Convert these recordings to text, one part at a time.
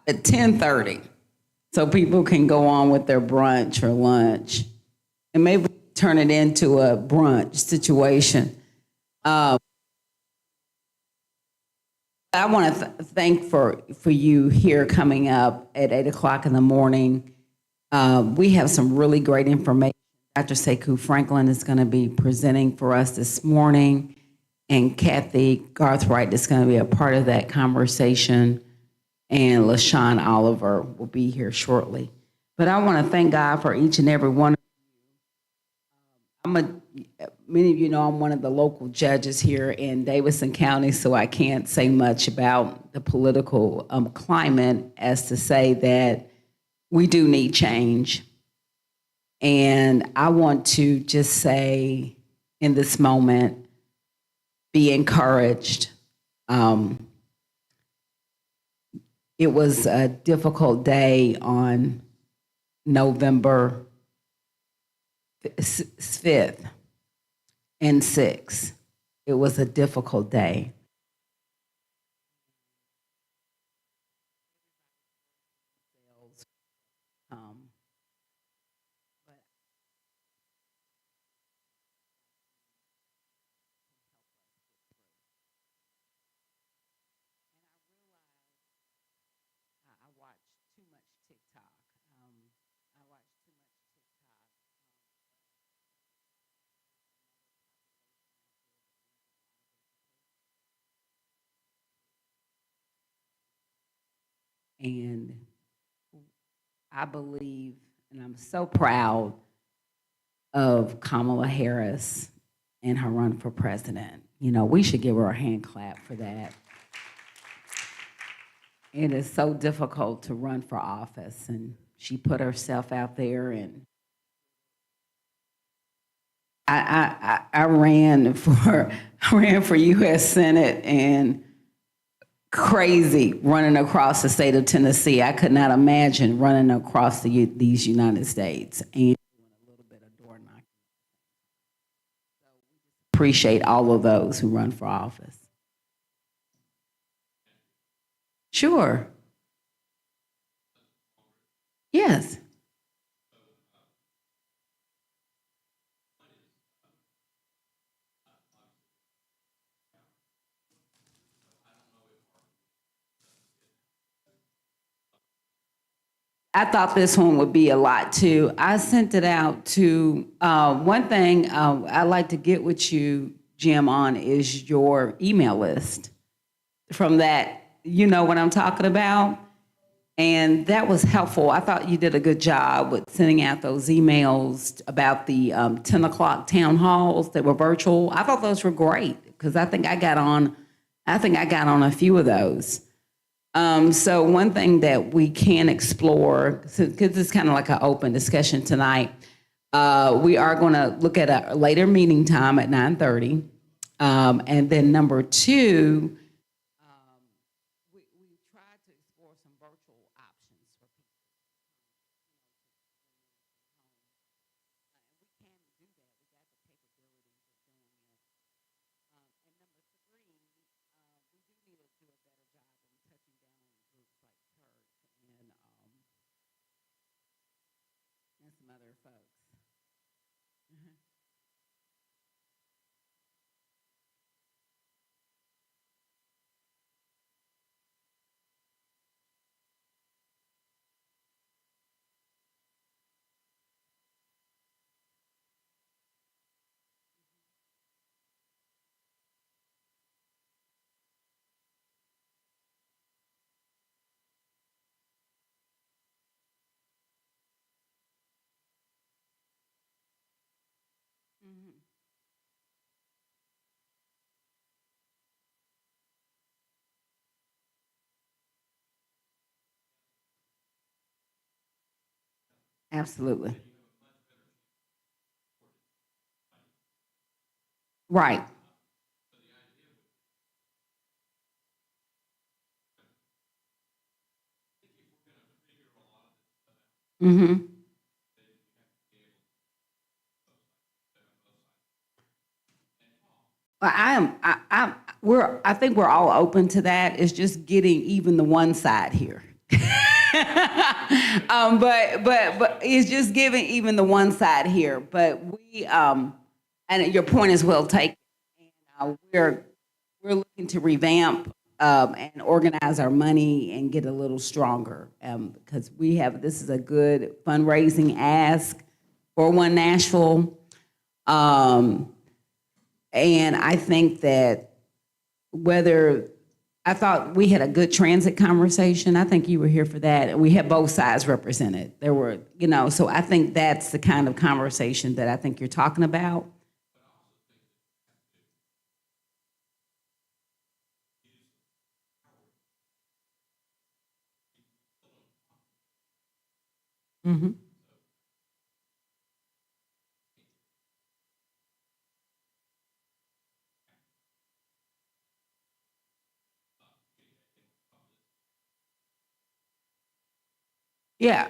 at 10:30, so people can go on with their brunch or lunch, and maybe turn it into a brunch situation. I want to thank for you here coming up at 8 o'clock in the morning. We have some really great information. Dr. Sekou Franklin is going to be presenting for us this morning, and Kathy Garthright is going to be a part of that conversation, and LaShawn Oliver will be here shortly. But I want to thank God for each and every one. Many of you know I'm one of the local judges here in Davidson County, so I can't say much about the political climate as to say that we do need change. And I want to just say in this moment, be encouraged. It was a difficult day on November 5th and 6th. It was a difficult day. I watched too much TikTok. I watched too much TikTok. And I believe, and I'm so proud of Kamala Harris and her run for president. You know, we should give her a hand clap for that. It is so difficult to run for office, and she put herself out there, and I ran for U.S. Senate, and crazy running across the state of Tennessee. I could not imagine running across these United States and doing a little bit of door knocking. So we appreciate all of those who run for office. Sure. Yes. I thought this one would be a lot too. I sent it out to, one thing I'd like to get with you, Jim, on is your email list. From that, you know what I'm talking about? And that was helpful. I thought you did a good job with sending out those emails about the 10 o'clock town halls that were virtual. I thought those were great because I think I got on a few of those. So one thing that we can explore, because it's kind of like an open discussion tonight, we are going to look at a later meeting time at 9:30. And then number two, we tried to explore some virtual options for people. We can do that. We got the capabilities of doing it. And number three, we do need to do a better job in touching down on groups like church and some other folks. Mm-hmm. Absolutely. Right. Mm-hmm. I think we're all open to that. It's just getting even the one side here. But it's just giving even the one side here. But we and your point is well taken. We're looking to revamp and organize our money and get a little stronger because this is a good fundraising ask for One Nashville. And I think that I thought we had a good transit conversation. I think you were here for that. And we had both sides represented. There were, so I think that's the kind of conversation that I think you're talking about. Mm-hmm. Yeah.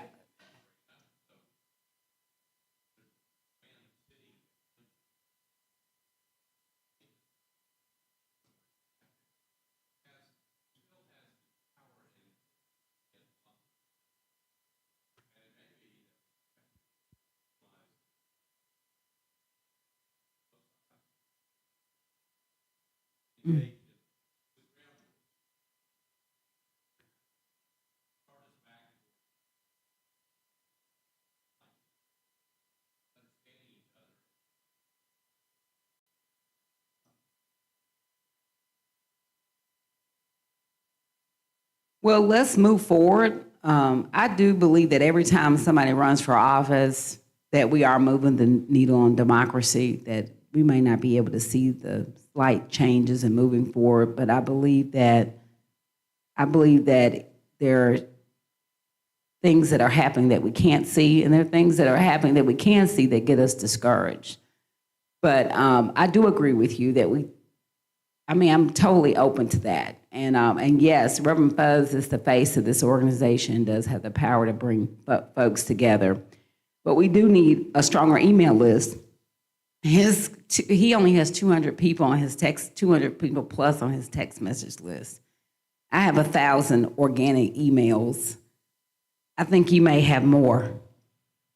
Mm. Well, let's move forward. I do believe that every time somebody runs for office, that we are moving the needle on democracy, that we may not be able to see the slight changes and moving forward, but I believe that there are things that are happening that we can't see, and there are things that are happening that we can see that get us discouraged. But I do agree with you that I'm totally open to that. And yes, Reverend Fuzz is the face of this organization, does have the power to bring folks together. But we do need a stronger email list. He only has 200 people on his 200 people plus on his text message list. I have 1,000 organic emails. I think you may have more.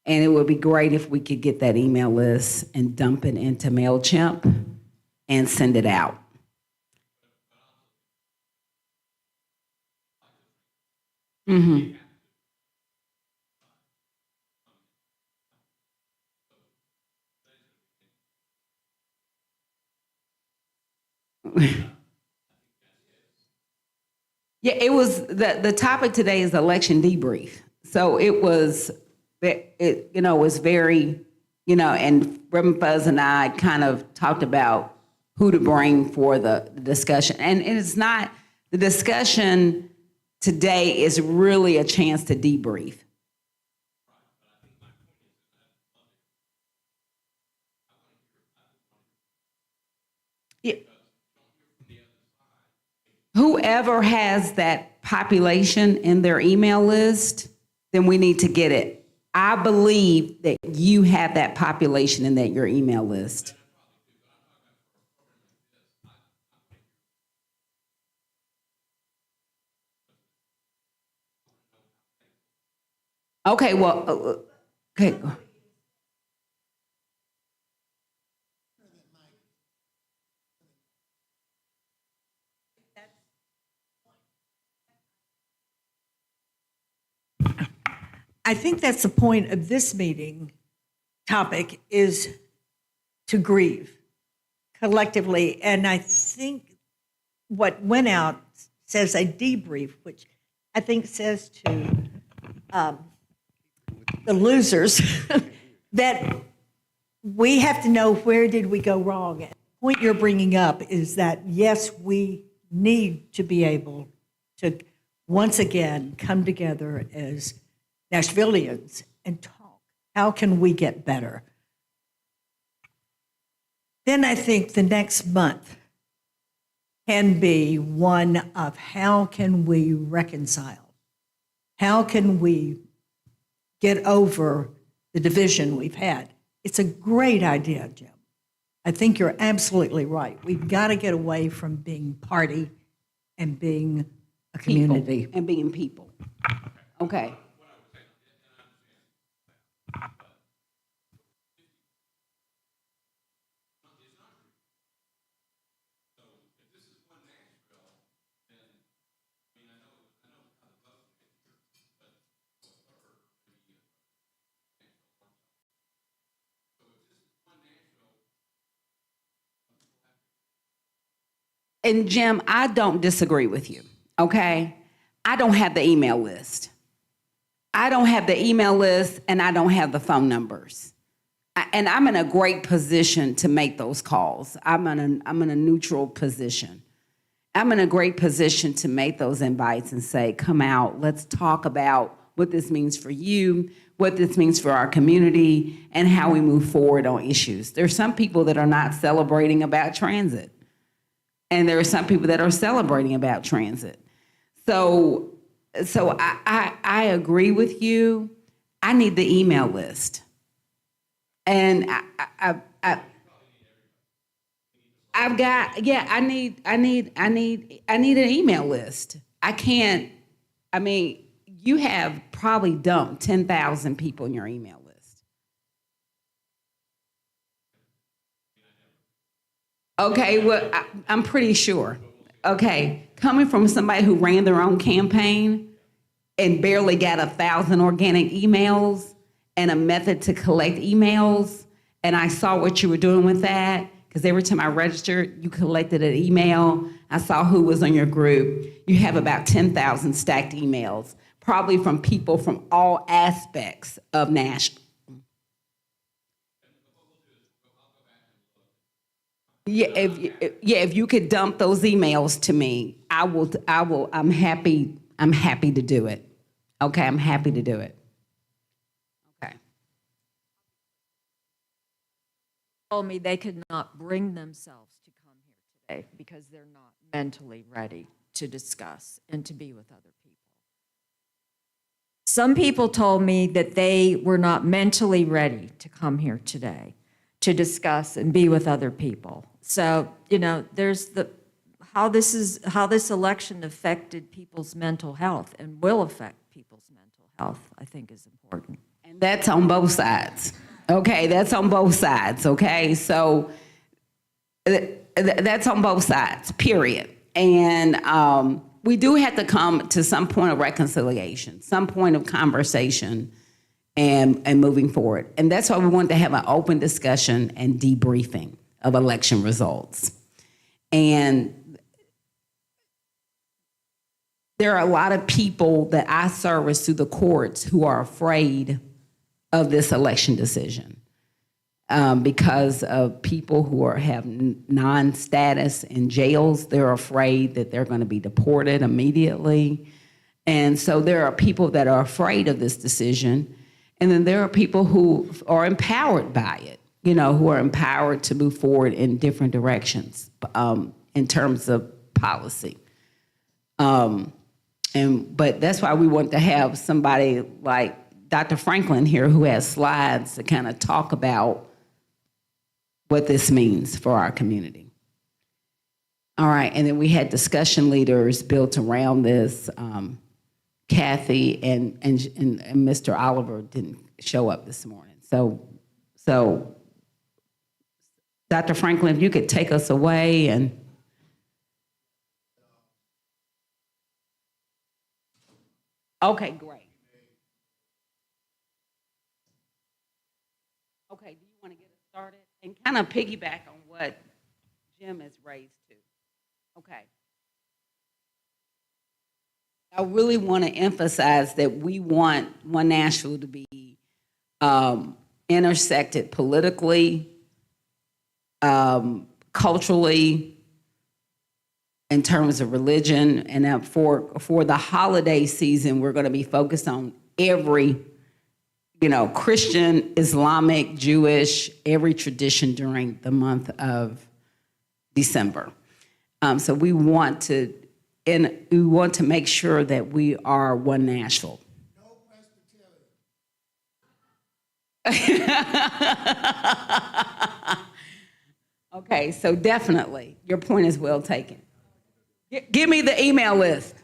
And it would be great if we could get that email list and dump it into MailChimp and send it out. Mm-hmm. Yeah, it was the topic today is election debrief. So it was was very, and Reverend Fuzz and I kind of talked about who to bring for the discussion. And it's not the discussion today is really a chance to debrief. Yeah. Whoever has that population in their email list, then we need to get it. I believe that you have that population in your email list. Okay, well, okay. I think that's the point of this meeting topic is to grieve collectively. And I think what went out says a debrief, which I think says to the losers that we have to know where did we go wrong. And the point you're bringing up is that, yes, we need to be able to once again come together as Nashvillians and talk. How can we get better? Then I think the next month can be one of how can we reconcile? How can we get over the division we've had? It's a great idea, Jim. I think you're absolutely right. We've got to get away from being party and being a community. And being people. Okay. And Jim, I don't disagree with you, okay? I don't have the email list. I don't have the email list and I don't have the phone numbers. And I'm in a great position to make those calls. I'm in a neutral position. I'm in a great position to make those invites and say, come out, let's talk about what this means for you, what this means for our community, and how we move forward on issues. There's some people that are not celebrating about transit. And there are some people that are celebrating about transit. So I agree with you. I need the email list. And I've got, yeah, I need an email list. You have probably dumped 10,000 people in your email list. Okay, well, I'm pretty sure. Okay, coming from somebody who ran their own campaign and barely got 1,000 organic emails and a method to collect emails, and I saw what you were doing with that, because every time I registered, you collected an email. I saw who was on your group. You have about 10,000 stacked emails, probably from people from all aspects of Nashville. Yeah, if you could dump those emails to me, I'm happy to do it. Okay, I'm happy to do it. Okay. Told me they could not bring themselves to come here today because they're not mentally ready to discuss and to be with other people. Some people told me that they were not mentally ready to come here today to discuss and be with other people. So, there's how this election affected people's mental health and will affect people's mental health, I think is important. And that's on both sides. Okay, that's on both sides, okay? So that's on both sides, period. And we do have to come to some point of reconciliation, some point of conversation and moving forward. And that's why we want to have an open discussion and debriefing of election results. And there are a lot of people that I service through the courts who are afraid of this election decision because of people who have non-status in jails. They're afraid that they're going to be deported immediately. And so there are people that are afraid of this decision. And then there are people who are empowered by it, who are empowered to move forward in different directions in terms of policy. But that's why we want to have somebody like Dr. Franklin here who has slides to kind of talk about what this means for our community. All right, and then we had discussion leaders built around this. Kathy and Mr. Oliver didn't show up this morning. So Dr. Franklin, if you could take us away and. Okay, great. Okay, do you want to get us started? And kind of piggyback on what Jim has raised too. Okay. I really want to emphasize that we want One Nashville to be intersected politically, culturally, in terms of religion. And for the holiday season, we're going to be focused on every, Christian, Islamic, Jewish, every tradition during the month of December. So we want to make sure that we are One Nashville. No Presbyterian. Okay, so definitely, your point is well taken. Give me the email list.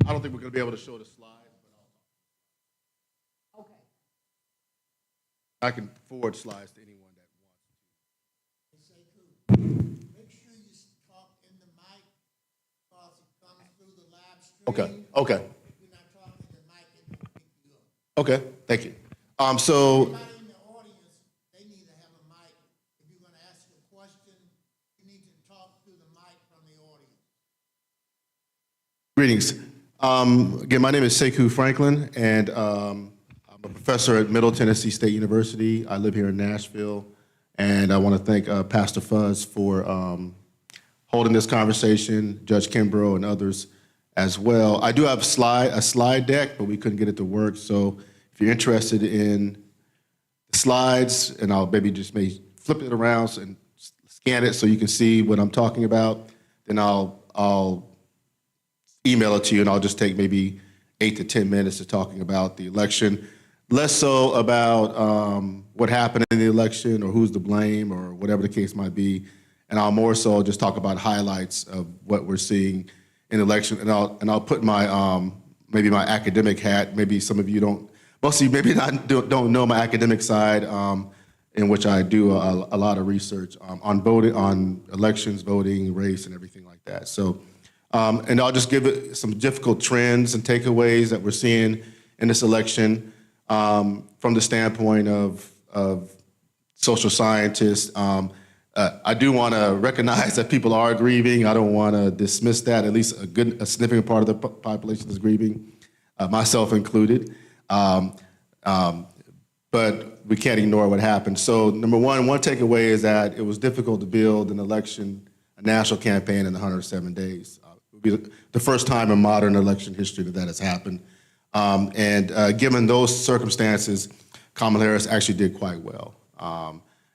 I don't think we're going to be able to show the slides, but I can forward slides to anyone that wants. Make sure you talk in the mic because it comes through the live stream. Okay. If you're not talking in the mic, it won't pick you up. Okay. Thank you. So Everybody in the audience, they need to have a mic. If you're going to ask a question, you need to talk through the mic from the audience. greetings. Again, my name is Sekou Franklin, and I'm a professor at Middle Tennessee State University. I live here in Nashville, and I want to thank Pastor Fuzz for holding this conversation, Judge Kimbrough and others as well. I do have a slide deck, but we couldn't get it to work. So if you're interested in the slides, and I'll maybe just flip it around and scan it so you can see what I'm talking about, then I'll email it to you, and I'll just take maybe 8 to 10 minutes of talking about the election, less so about what happened in the election or who's to blame or whatever the case might be, and I'll more so just talk about highlights of what we're seeing in the election, and I'll put my maybe my academic hat. Maybe some of you don't, most of you maybe don't know my academic side, in which I do a lot of research on voting, on elections, voting, race, and everything like that. So. And I'll just give it some difficult trends and takeaways that we're seeing in this election from the standpoint of social scientists. I do want to recognize that people are grieving. I don't want to dismiss that. At least a significant part of the population is grieving, myself included. But we can't ignore what happened. So number one takeaway is that it was difficult to build an election, a national campaign in 107 days. Be the first time in modern election history that has happened. And given those circumstances, Kamala Harris actually did quite well.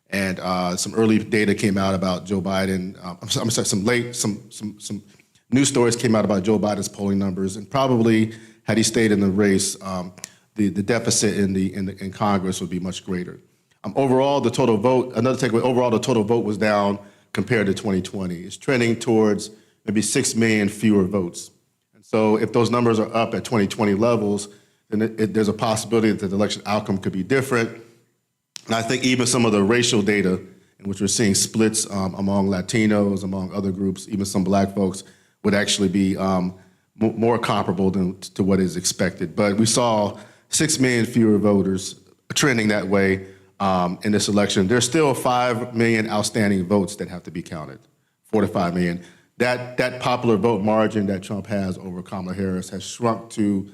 And some early data came out about Joe Biden. Some news stories came out about Joe Biden's polling numbers, and probably had he stayed in the race, the deficit in Congress would be much greater. Overall, the total vote. Another takeaway. Overall, the total vote was down compared to 2020. It's trending towards maybe 6 million fewer votes. And so if those numbers are up at 2020 levels, then there's a possibility that the election outcome could be different. And I think even some of the racial data, in which we're seeing splits among Latinos, among other groups, even some black folks, would actually be more comparable to what is expected. But we saw 6 million fewer voters trending that way in this election. There's still 5 million outstanding votes that have to be counted, 4 to 5 million. That popular vote margin that Trump has over Kamala Harris has shrunk to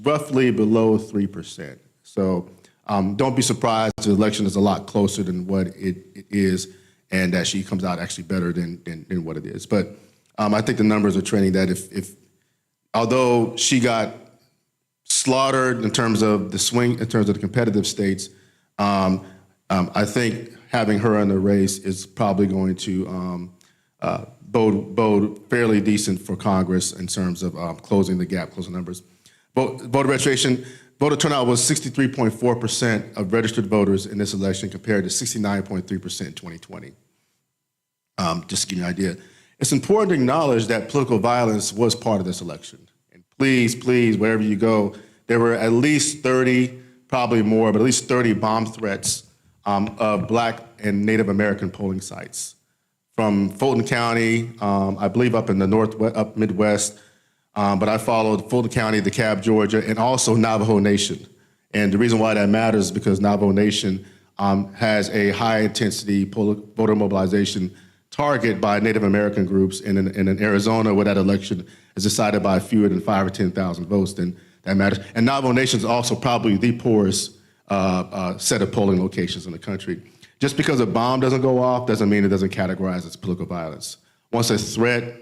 roughly below 3%. So don't be surprised. The election is a lot closer than what it is, and that she comes out actually better than what it is. But I think the numbers are trending that if although she got slaughtered in terms of the swing, in terms of the competitive states, I think having her in the race is probably going to bode fairly decent for Congress in terms of closing the gap, closing numbers. Voter registration, voter turnout was 63.4% of registered voters in this election compared to 69.3% in 2020. Just to give you an idea. It's important to acknowledge that political violence was part of this election. And please, wherever you go, there were at least 30, probably more, but at least 30 bomb threats of Black and Native American polling sites. From Fulton County, I believe up in the up Midwest, but I followed Fulton County, DeKalb, Georgia, and also Navajo Nation. And the reason why that matters is because Navajo Nation has a high-intensity voter mobilization target by Native American groups, and in Arizona, where that election is decided by fewer than 5,000 or 10,000 votes, then that matters. And Navajo Nation is also probably the poorest set of polling locations in the country. Just because a bomb doesn't go off doesn't mean it doesn't categorize as political violence. Once a threat,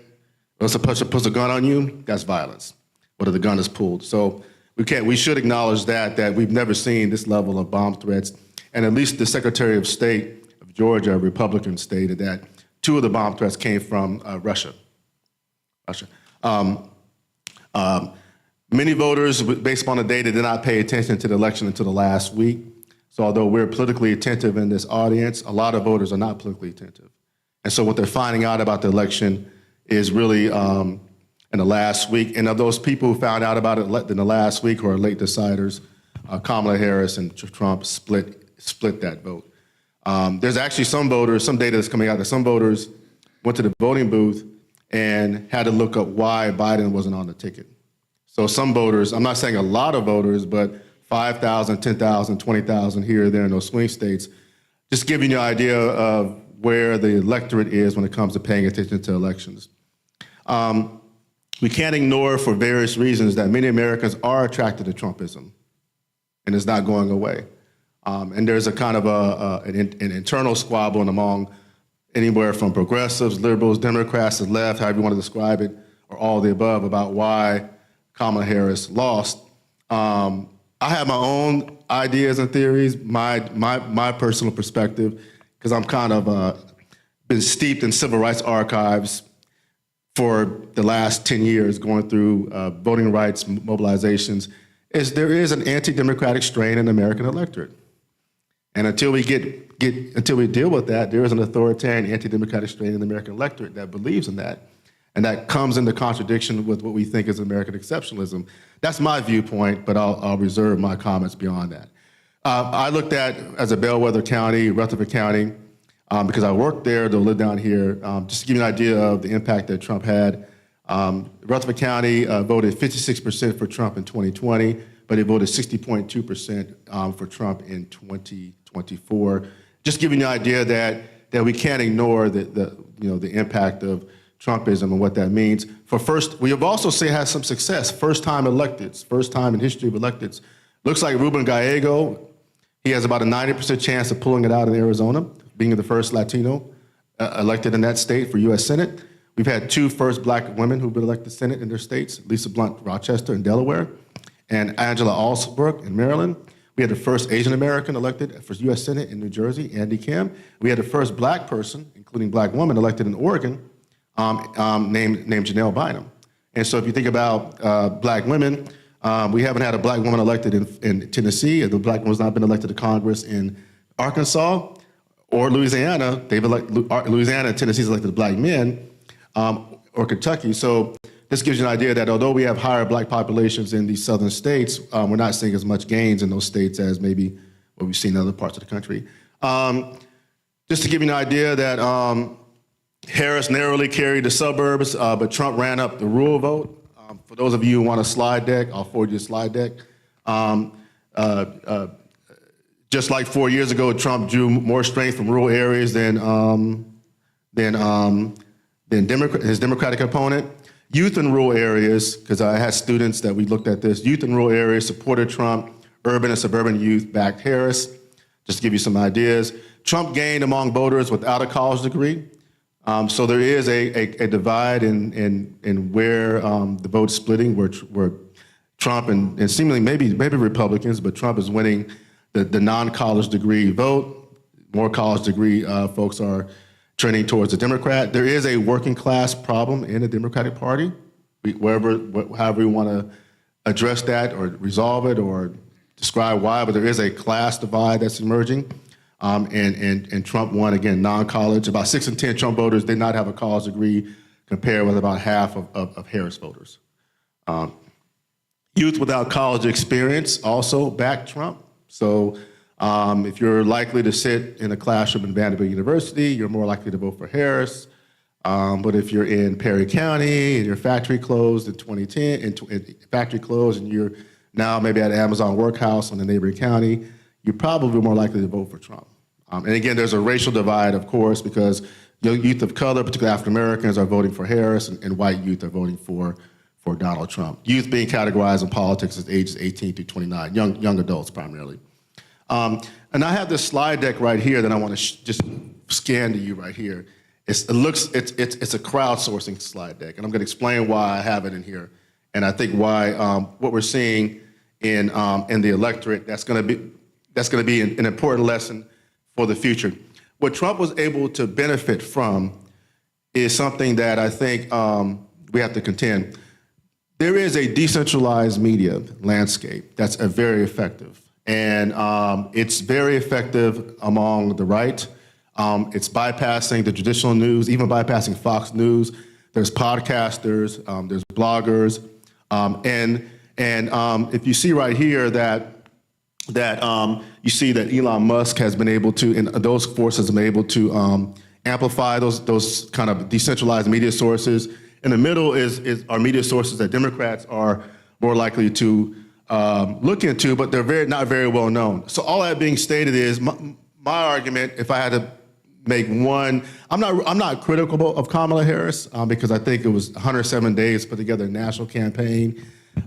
once a person puts a gun on you, that's violence, whether the gun is pulled. So we should acknowledge that we've never seen this level of bomb threats. And at least the Secretary of State of Georgia, a Republican, stated that 2 of the bomb threats came from Russia. Many voters, based upon the data, did not pay attention to the election until the last week. So although we're politically attentive in this audience, a lot of voters are not politically attentive. And so what they're finding out about the election is really an in the last week. And of those people who found out about it in the last week who are late deciders, Kamala Harris and Trump split that vote. There's actually some voters, some data that's coming out that some voters went to the voting booth and had to look up why Biden wasn't on the ticket. So some voters, I'm not saying a lot of voters, but 5,000, 10,000, 20,000 here or there in those swing states, just giving you an idea of where the electorate is when it comes to paying attention to elections. We can't ignore, for various reasons, that many Americans are attracted to Trumpism, and it's not going away. And there's a kind of an internal squabbling among anywhere from progressives, liberals, Democrats, the left, however you want to describe it, or all of the above, about why Kamala Harris lost. I have my own ideas and theories, my personal perspective, because I'm kind of been steeped in civil rights archives for the last 10 years, going through voting rights mobilizations, is there is an anti-democratic strain in the American electorate. And until we until we deal with that, there is an authoritarian anti-democratic strain in the American electorate that believes in that. And that comes into contradiction with what we think is American exceptionalism. That's my viewpoint, but I'll reserve my comments beyond that. I looked at, as a bellwether county, Rutherford County, because I worked there, to live down here, just to give you an idea of the impact that Trump had. Rutherford County voted 56% for Trump in 2020, but it voted 60.2% for Trump in 2024. Just giving you an idea that we can't ignore the impact of Trumpism and what that means. We have also had some success, first-time electeds, first time in history of electeds. Looks like Ruben Gallego, he has about a 90% chance of pulling it out in Arizona, being the first Latino elected in that state for U.S. Senate. We've had two first black women who've been elected Senate in their states, Lisa Blunt Rochester in Delaware, and Angela Alsbrook in Maryland. We had the first Asian American elected for U.S. Senate in New Jersey, Andy Kim. We had the first black person, including black woman, elected in Oregon, named Janelle Bynum. And so if you think about black women, we haven't had a black woman elected in Tennessee. The black woman's not been elected to Congress in Arkansas or Louisiana. Louisiana and Tennessee's elected black men, or Kentucky. So this gives you an idea that although we have higher black populations in these southern states, we're not seeing as much gains in those states as maybe what we've seen in other parts of the country. Just to give you an idea that Harris narrowly carried the suburbs, but Trump ran up the rural vote. For those of you who want a slide deck, I'll forward you a slide deck. Just like 4 years ago, Trump drew more strength from rural areas than his Democratic opponent. Youth in rural areas, because I had students that we looked at this, youth in rural areas supported Trump. Urban and suburban youth backed Harris. Just to give you some ideas. Trump gained among voters without a college degree. So there is a divide in where the vote's splitting, where Trump and seemingly maybe Republicans, but Trump is winning the non-college degree vote. More college degree folks are trending towards the Democrat. There is a working class problem in the Democratic Party. However you want to address that or resolve it or describe why, but there is a class divide that's emerging. And Trump won, again, non-college. About 6 in 10 Trump voters did not have a college degree, compared with about half of Harris voters. Youth without college experience also backed Trump. So if you're likely to sit in a classroom in Vanderbilt University, you're more likely to vote for Harris. But if you're in Perry County and your factory closed in 2010, and you're now maybe at an Amazon workhouse in a neighboring county, you're probably more likely to vote for Trump. And again, there's a racial divide, of course, because youth of color, particularly African Americans, are voting for Harris, and white youth are voting for Donald Trump. Youth being categorized in politics as ages 18 through 29, young adults primarily. And I have this slide deck right here that I want to just scan to you right here. It's a crowdsourcing slide deck, and I'm going to explain why I have it in here, and I think why what we're seeing in the electorate that's going to be an important lesson for the future. What Trump was able to benefit from is something that I think we have to contend. There is a decentralized media landscape that's very effective. And it's very effective among the right. It's bypassing the traditional news, even bypassing Fox News. there's podcasters, there's bloggers, and if you see right here that you see that Elon Musk has been able to, and those forces have been able to amplify those kind of decentralized media sources. In the middle is our media sources that Democrats are more likely to look into, but they're not very well known. So all that being stated is my argument, if I had to make one, I'm not critical of Kamala Harris because I think it was 107 days to put together a national campaign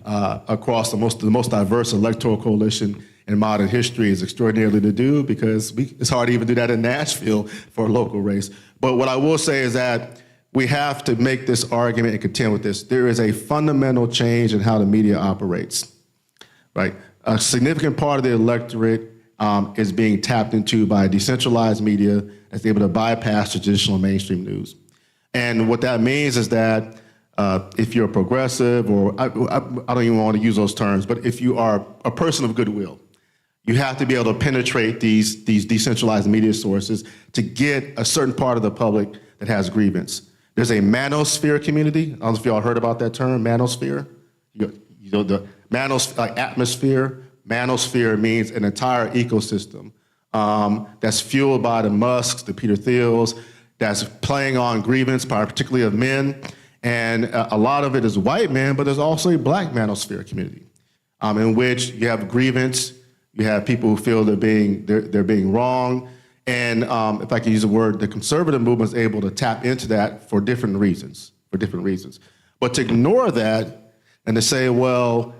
across the most diverse electoral coalition in modern history is extraordinarily to do because it's hard to even do that in Nashville for a local race. But what I will say is that we have to make this argument and contend with this. There is a fundamental change in how the media operates, right? A significant part of the electorate is being tapped into by decentralized media that's able to bypass traditional mainstream news. And what that means is that if you're a progressive, or I don't even want to use those terms, but if you are a person of goodwill, you have to be able to penetrate these decentralized media sources to get a certain part of the public that has grievance. There's a manosphere community. I don't know if y'all heard about that term, manosphere. You know the like atmosphere. Manosphere means an entire ecosystem that's fueled by the Musks, the Peter Thiels, that's playing on grievance, particularly of men. And a lot of it is white men, but there's also a black manosphere community in which you have grievance, you have people who feel they're being wrong. And if I can use the word, the conservative movement is able to tap into that for different reasons. But to ignore that and to say, well,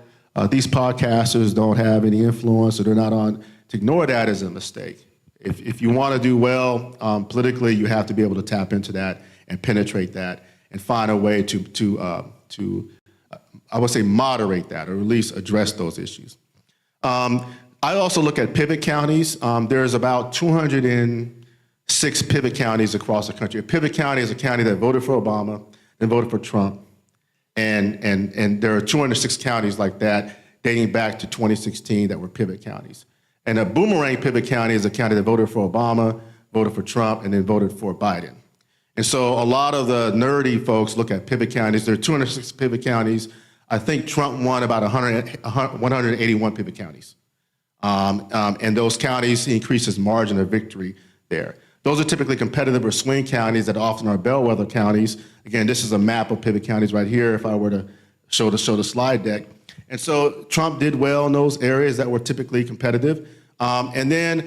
these podcasters don't have any influence or they're not on, to ignore that is a mistake. If you want to do well politically, you have to be able to tap into that and penetrate that and find a way to I would say moderate that or at least address those issues. I also look at pivot counties. There's about 206 pivot counties across the country. A pivot county is a county that voted for Obama and voted for Trump. And there are 206 counties like that dating back to 2016 that were pivot counties. And a boomerang pivot county is a county that voted for Obama, voted for Trump, and then voted for Biden. And so a lot of the nerdy folks look at pivot counties. There are 206 pivot counties. I think Trump won about 181 pivot counties. And those counties, he increased his margin of victory there. Those are typically competitive or swing counties that often are bellwether counties. Again, this is a map of pivot counties right here if I were to show the slide deck. And so Trump did well in those areas that were typically competitive. And then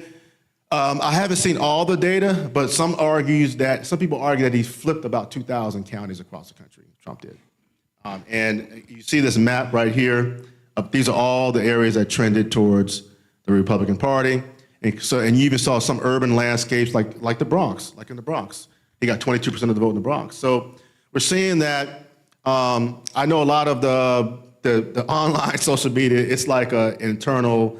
I haven't seen all the data, but some people argue that he flipped about 2,000 counties across the country. Trump did. And you see this map right here. These are all the areas that trended towards the Republican Party. And you even saw some urban landscapes like the Bronx, like in the Bronx. He got 22% of the vote in the Bronx. So we're seeing that. I know a lot of the online social media, it's like an internal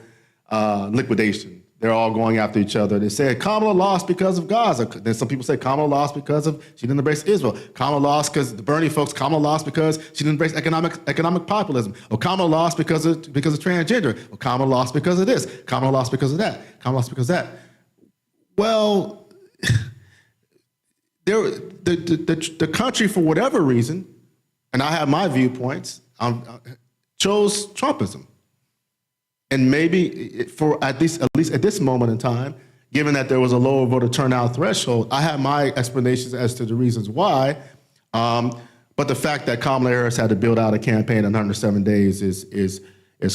liquidation. They're all going after each other. They say Kamala lost because of Gaza. Then some people say Kamala lost because she didn't embrace Israel. Kamala lost because the Bernie folks. Kamala lost because she didn't embrace economic populism. Or Kamala lost because of transgender. Or Kamala lost because of this. Kamala lost because of that. Kamala lost because of that. Well, the country, for whatever reason, and I have my viewpoints, chose Trumpism. And maybe at least at this moment in time, given that there was a lower voter turnout threshold, I have my explanations as to the reasons why. But the fact that Kamala Harris had to build out a campaign in 107 days is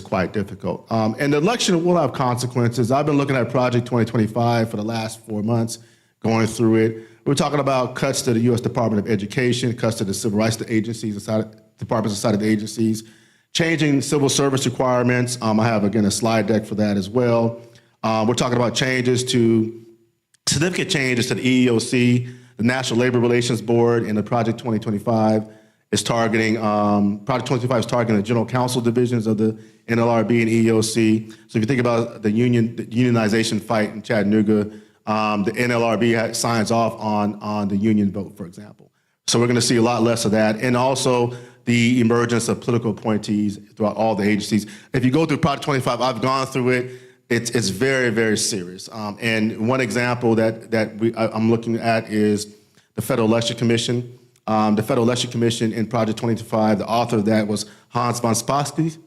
quite difficult. And the election will have consequences. I've been looking at Project 2025 for the last 4 months, going through it. We're talking about cuts to the U.S. Department of Education, cuts to the civil rights agencies, departments inside of the agencies, changing civil service requirements. I have, again, a slide deck for that as well. We're talking about significant changes to the EEOC, the National Labor Relations Board, and the Project 2025 is targeting, Project 2025 is targeting the general counsel divisions of the NLRB and EEOC. So if you think about the unionization fight in Chattanooga, the NLRB signs off on the union vote, for example. So we're going to see a lot less of that. And also the emergence of political appointees throughout all the agencies. If you go through Project 25, I've gone through it. It's very, very serious. And one example that I'm looking at is the Federal Election Commission. the Federal Election Commission in Project 2025. The author of that was Hans von Spakovsky.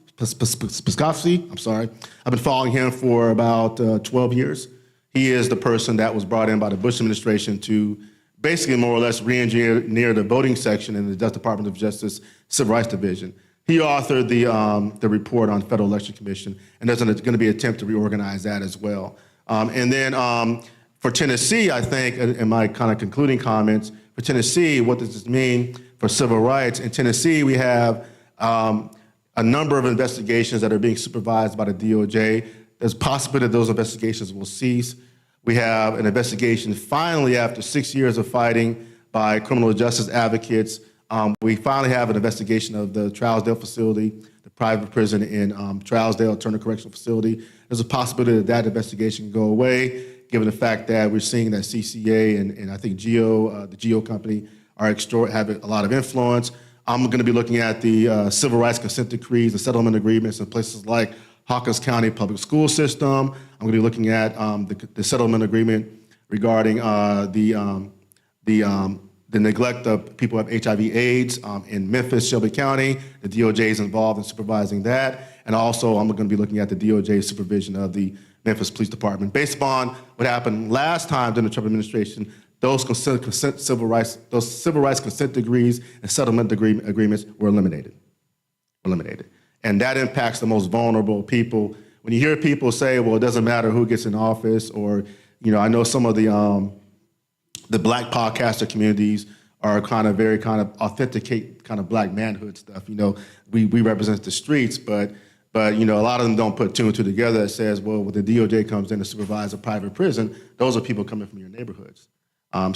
I'm sorry. I've been following him for about 12 years. He is the person that was brought in by the Bush administration to basically more or less re-engineer the voting section in the Department of Justice Civil Rights Division. He authored the report on Federal Election Commission, and there's going to be an attempt to reorganize that as well. And then for Tennessee, I think, in my kind of concluding comments, for Tennessee, what does this mean for civil rights? In Tennessee, we have a number of investigations that are being supervised by the DOJ. There's a possibility that those investigations will cease. We have an investigation finally after 6 years of fighting by criminal justice advocates. We finally have an investigation of the Trousdale facility, the private prison in Trousdale, Turner Correctional Facility. There's a possibility that that investigation can go away, given the fact that we're seeing that CCA and I think the GEO company have a lot of influence. I'm going to be looking at the civil rights consent decrees and settlement agreements in places like Hawkins County Public School System. I'm going to be looking at the settlement agreement regarding the neglect of people who have HIV/AIDS in Memphis, Shelby County. The DOJ is involved in supervising that. And also, I'm going to be looking at the DOJ supervision of the Memphis Police Department. Based upon what happened last time during the Trump administration, those civil rights consent decrees and settlement agreements were eliminated. And that impacts the most vulnerable people. When you hear people say, well, it doesn't matter who gets in office, or, I know some of the black podcaster communities are very authenticate black manhood stuff. We represent the streets, but a lot of them don't put two and two together that says, well, when the DOJ comes in to supervise a private prison, those are people coming from your neighborhoods. And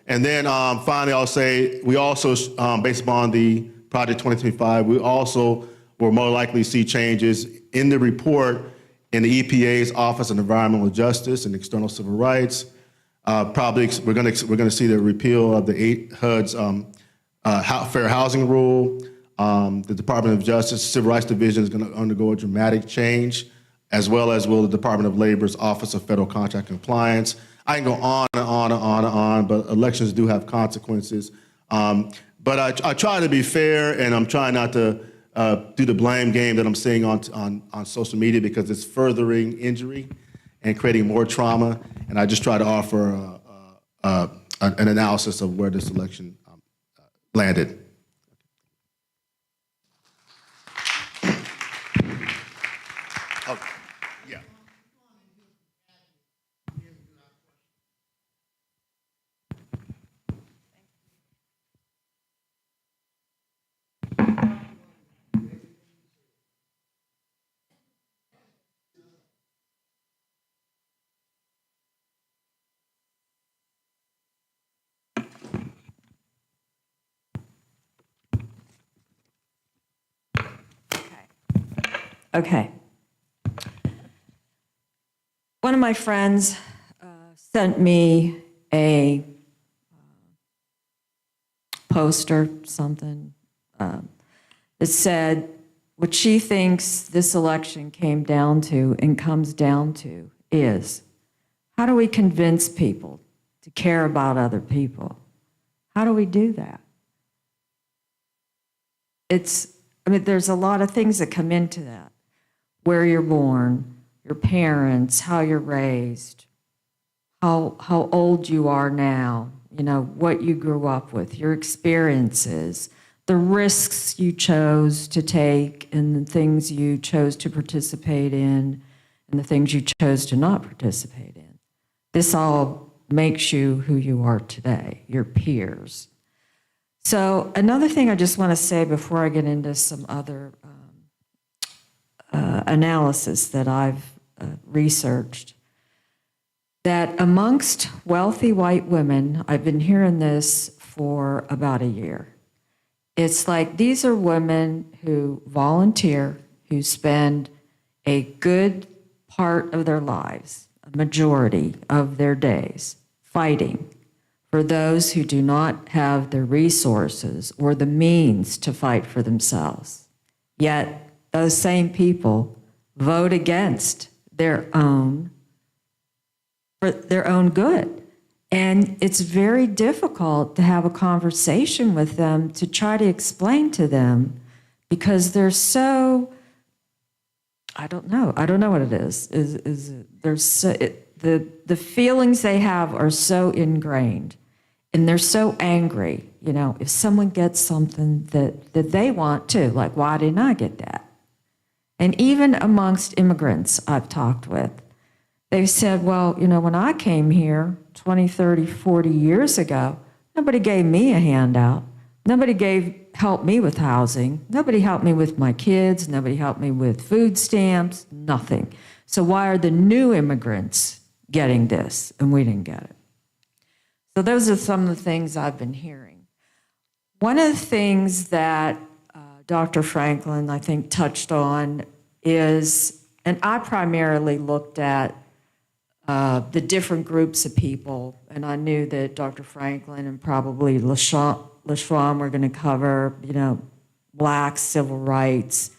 then finally, I'll say we also, based upon the Project 2025, we also will more likely see changes in the report in the EPA's Office of Environmental Justice and External Civil Rights. Probably we're going to see the repeal of the HUD's fair housing rule. The Department of Justice Civil Rights Division is going to undergo a dramatic change, as well as will the Department of Labor's Office of Federal Contract Compliance. I can go on and on and on and on, but elections do have consequences. But I try to be fair, and I'm trying not to do the blame game that I'm seeing on social media, because it's furthering injury and creating more trauma. And I just try to offer an analysis of where this election landed. Okay. One of my friends sent me a poster, something, that said what she thinks this election came down to and comes down to is, how do we convince people to care about other people? How do we do that? There's a lot of things that come into that. Where you're born, your parents, how you're raised, how old you are now, what you grew up with, your experiences, the risks you chose to take and the things you chose to participate in and the things you chose to not participate in. This all makes you who you are today, your peers. So another thing I just want to say before I get into some other analysis that I've researched, that amongst wealthy white women, I've been hearing this for about a year. It's like these are women who volunteer, who spend a good part of their lives, a majority of their days, fighting for those who do not have the resources or the means to fight for themselves. Yet those same people vote against their own, for their own good. And it's very difficult to have a conversation with them to try to explain to them because they're so, I don't know what it is. There's so, the feelings they have are so ingrained and they're so angry. You know, if someone gets something that they want too, like, why didn't I get that? And even amongst immigrants I've talked with, they've said, well, you know, when I came here 20, 30, 40 years ago, nobody gave me a handout. Nobody helped me with housing. Nobody helped me with my kids. Nobody helped me with food stamps, nothing. So why are the new immigrants getting this and we didn't get it? So those are some of the things I've been hearing. One of the things that Dr. Franklin, I think, touched on is, and I primarily looked at the different groups of people, and I knew that Dr. Franklin and probably LaShawn were going to cover, you know, Black civil rights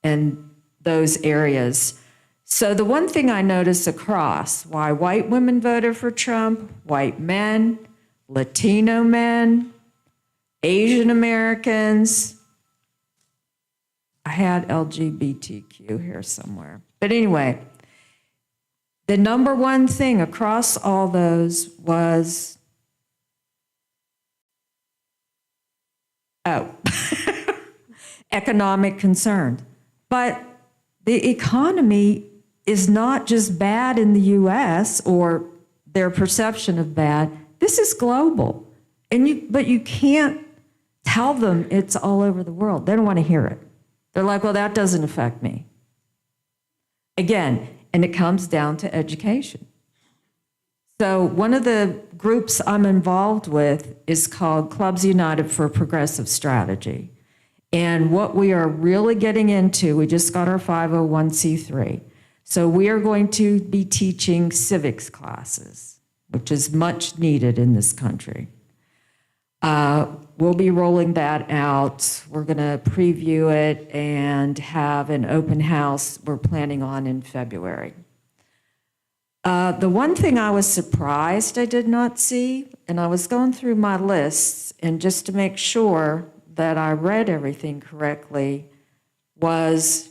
and those areas. So the one thing I noticed across, why white women voted for Trump, white men, Latino men, Asian Americans, I had LGBTQ here somewhere. But anyway, the number one thing across all those was, economic concern. But the economy is not just bad in the U.S. or their perception of bad. This is global. But you can't tell them it's all over the world. They don't want to hear it. They're like, well, that doesn't affect me. Again, and it comes down to education. So one of the groups I'm involved with is called Clubs United for Progressive Strategy. And what we are really getting into, we just got our 501c3. So we are going to be teaching civics classes, which is much needed in this country. We'll be rolling that out. We're going to preview it and have an open house we're planning on in February. The one thing I was surprised I did not see, and I was going through my lists, and just to make sure that I read everything correctly, was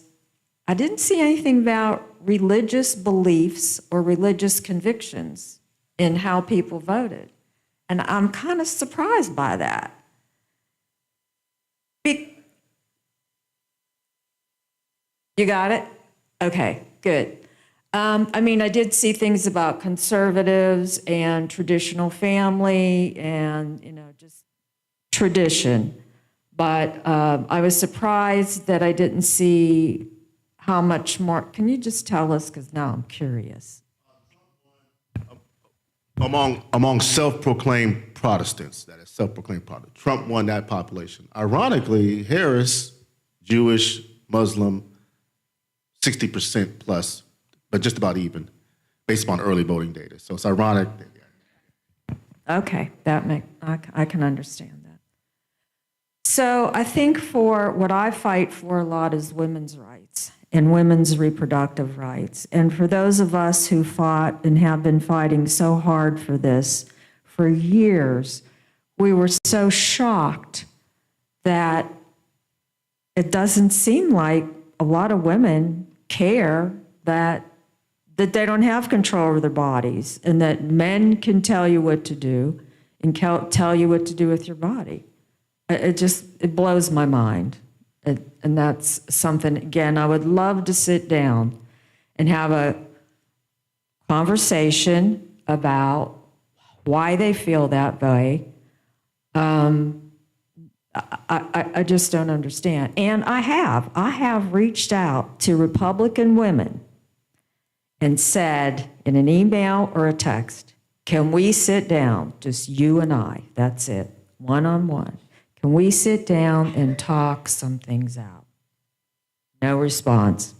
I didn't see anything about religious beliefs or religious convictions in how people voted. And I'm kind of surprised by that. You got it? Okay, good. I mean, I did see things about conservatives and traditional family and, you know, just tradition. But I was surprised that I didn't see how much more. Can you just tell us? Because now I'm curious. Among self-proclaimed Protestants, that is self-proclaimed Protestant, Trump won that population. Ironically, Harris, Jewish, Muslim, 60% plus, but just about even, based upon early voting data. So it's ironic. Okay, I can understand that. So I think for what I fight for a lot is women's rights and women's reproductive rights. And for those of us who fought and have been fighting so hard for this for years, we were so shocked that it doesn't seem like a lot of women care that they don't have control over their bodies and that men can tell you what to do and tell you what to do with your body. It blows my mind. And that's something, again, I would love to sit down and have a conversation about why they feel that way. I just don't understand. And I have reached out to Republican women and said in an email or a text, can we sit down, just you and I, that's it, one-on-one. Can we sit down and talk some things out? No response.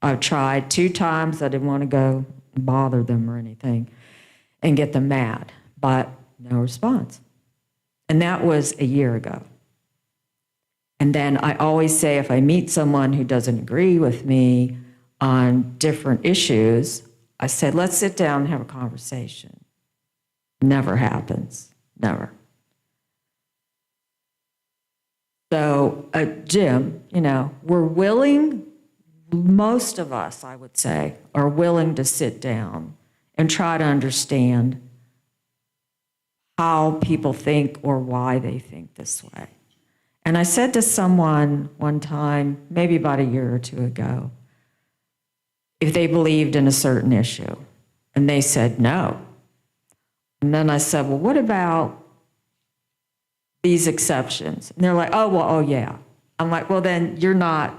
I've tried 2 times. I didn't want to go and bother them or anything and get them mad, but no response. And that was a year ago. And then I always say if I meet someone who doesn't agree with me on different issues, I said, let's sit down and have a conversation. Never happens. Never. So, Jim, we're willing, most of us, I would say, are willing to sit down and try to understand how people think or why they think this way. And I said to someone one time, maybe about a year or two ago, if they believed in a certain issue, and they said no. And then I said, well, what about these exceptions? And they're like, oh, yeah. I'm like, well, then you're not,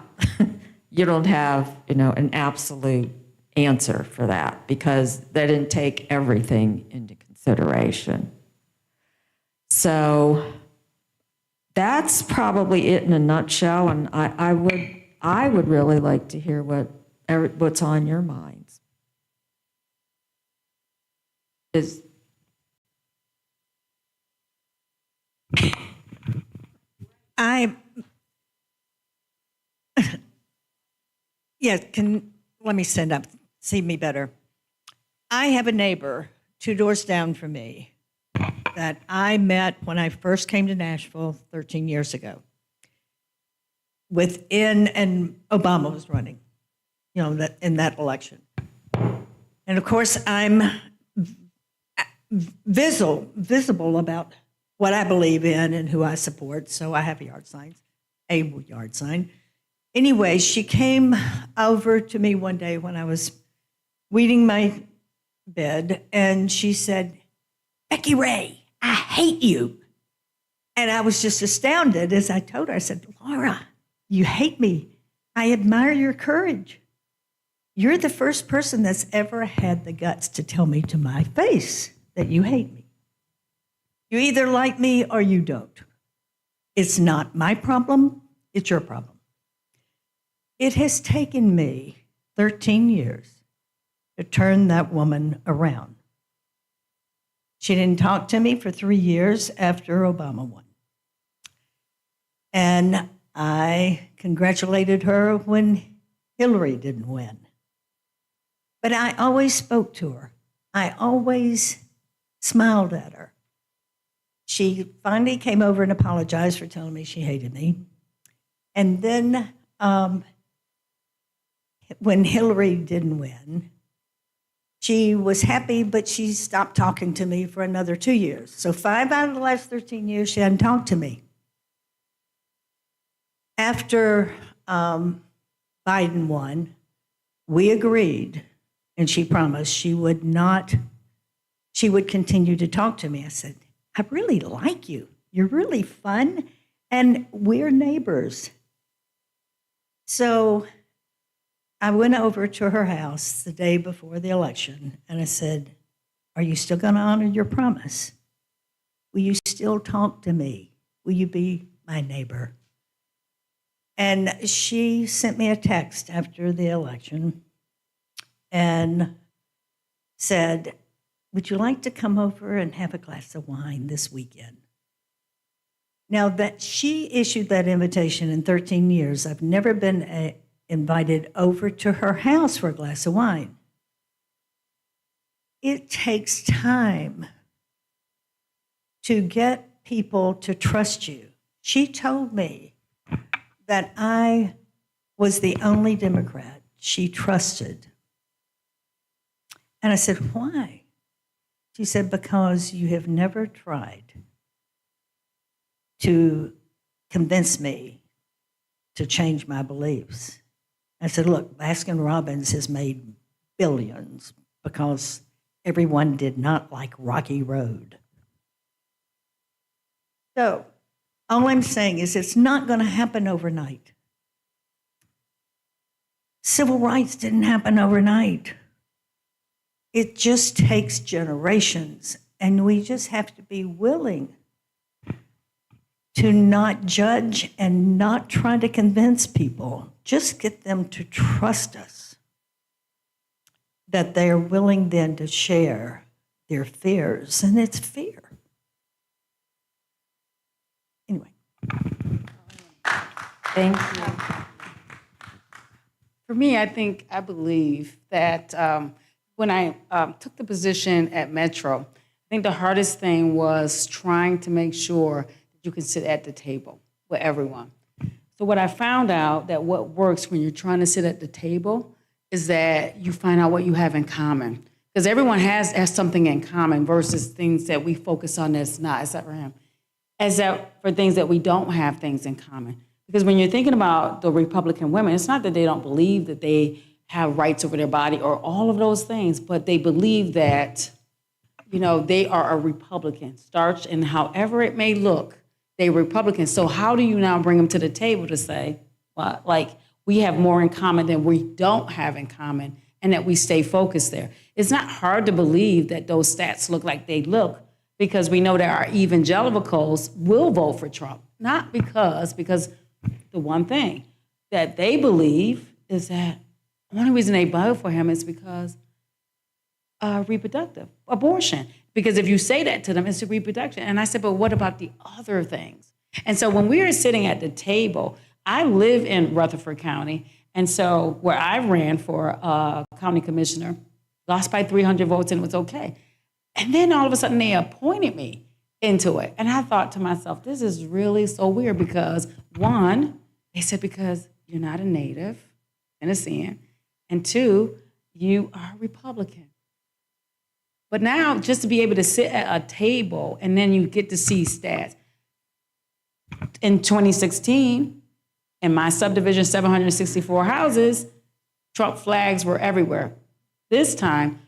you don't have, an absolute answer for that, because they didn't take everything into consideration. So that's probably it in a nutshell, and I would really like to hear what's on your minds. Let me stand up, see me better. I have a neighbor 2 doors down from me that I met when I first came to Nashville 13 years ago. And Obama was running, in that election. And of course, I'm visible about what I believe in and who I support, so I have a yard sign. Anyway, she came over to me one day when I was weeding my bed, and she said, "Becky Ray, I hate you." And I was just astounded as I told her, I said, "Laura, you hate me. I admire your courage. You're the first person that's ever had the guts to tell me to my face that you hate me. You either like me or you don't. It's not my problem, it's your problem." It has taken me 13 years to turn that woman around. She didn't talk to me for 3 years after Obama won. And I congratulated her when Hillary didn't win. But I always spoke to her. I always smiled at her. She finally came over and apologized for telling me she hated me. And then when Hillary didn't win, she was happy, but she stopped talking to me for another 2 years. So 5 out of the last 13 years, she hadn't talked to me. After Biden won, we agreed, and she promised she would continue to talk to me. I said, "I really like you. You're really fun, and we're neighbors." So I went over to her house the day before the election, and I said, "Are you still going to honor your promise? Will you still talk to me? Will you be my neighbor?" And she sent me a text after the election and said, "Would you like to come over and have a glass of wine this weekend?" Now, that she issued that invitation in 13 years, I've never been invited over to her house for a glass of wine. It takes time to get people to trust you. She told me that I was the only Democrat she trusted. And I said, "Why?" She said, "Because you have never tried to convince me to change my beliefs." I said, "Look, Baskin-Robbins has made billions because everyone did not like Rocky Road." So all I'm saying is it's not going to happen overnight. Civil rights didn't happen overnight. It just takes generations, and we just have to be willing to not judge and not try to convince people. Just get them to trust us, that they're willing then to share their fears, and it's fear. Anyway. Thank you. For me, I believe that when I took the position at Metro, I think the hardest thing was trying to make sure that you can sit at the table with everyone. So what I found out that what works when you're trying to sit at the table is that you find out what you have in common. Because everyone has something in common versus things that we focus on that's not. Is that right? As that for things that we don't have things in common. Because when you're thinking about the Republican women, it's not that they don't believe that they have rights over their body or all of those things, but they believe that, they are a Republican, starch and however it may look, they're Republican. So how do you now bring them to the table to say, well, like, we have more in common than we don't have in common, and that we stay focused there? It's not hard to believe that those stats look like they look, because we know that our evangelicals will vote for Trump, not because the one thing that they believe is that the only reason they vote for him is because reproductive abortion. Because if you say that to them, it's a reproduction. And I said, but what about the other things? And so when we were sitting at the table, I live in Rutherford County, and so where I ran for county commissioner, lost by 300 votes, and it was okay. And then all of a sudden they appointed me into it. And I thought to myself, this is really so weird because, one, they said because you're not a native Tennessean, and two, you are a Republican. But now just to be able to sit at a table and then you get to see stats. In 2016, in my subdivision, 764 houses, Trump flags were everywhere. This time,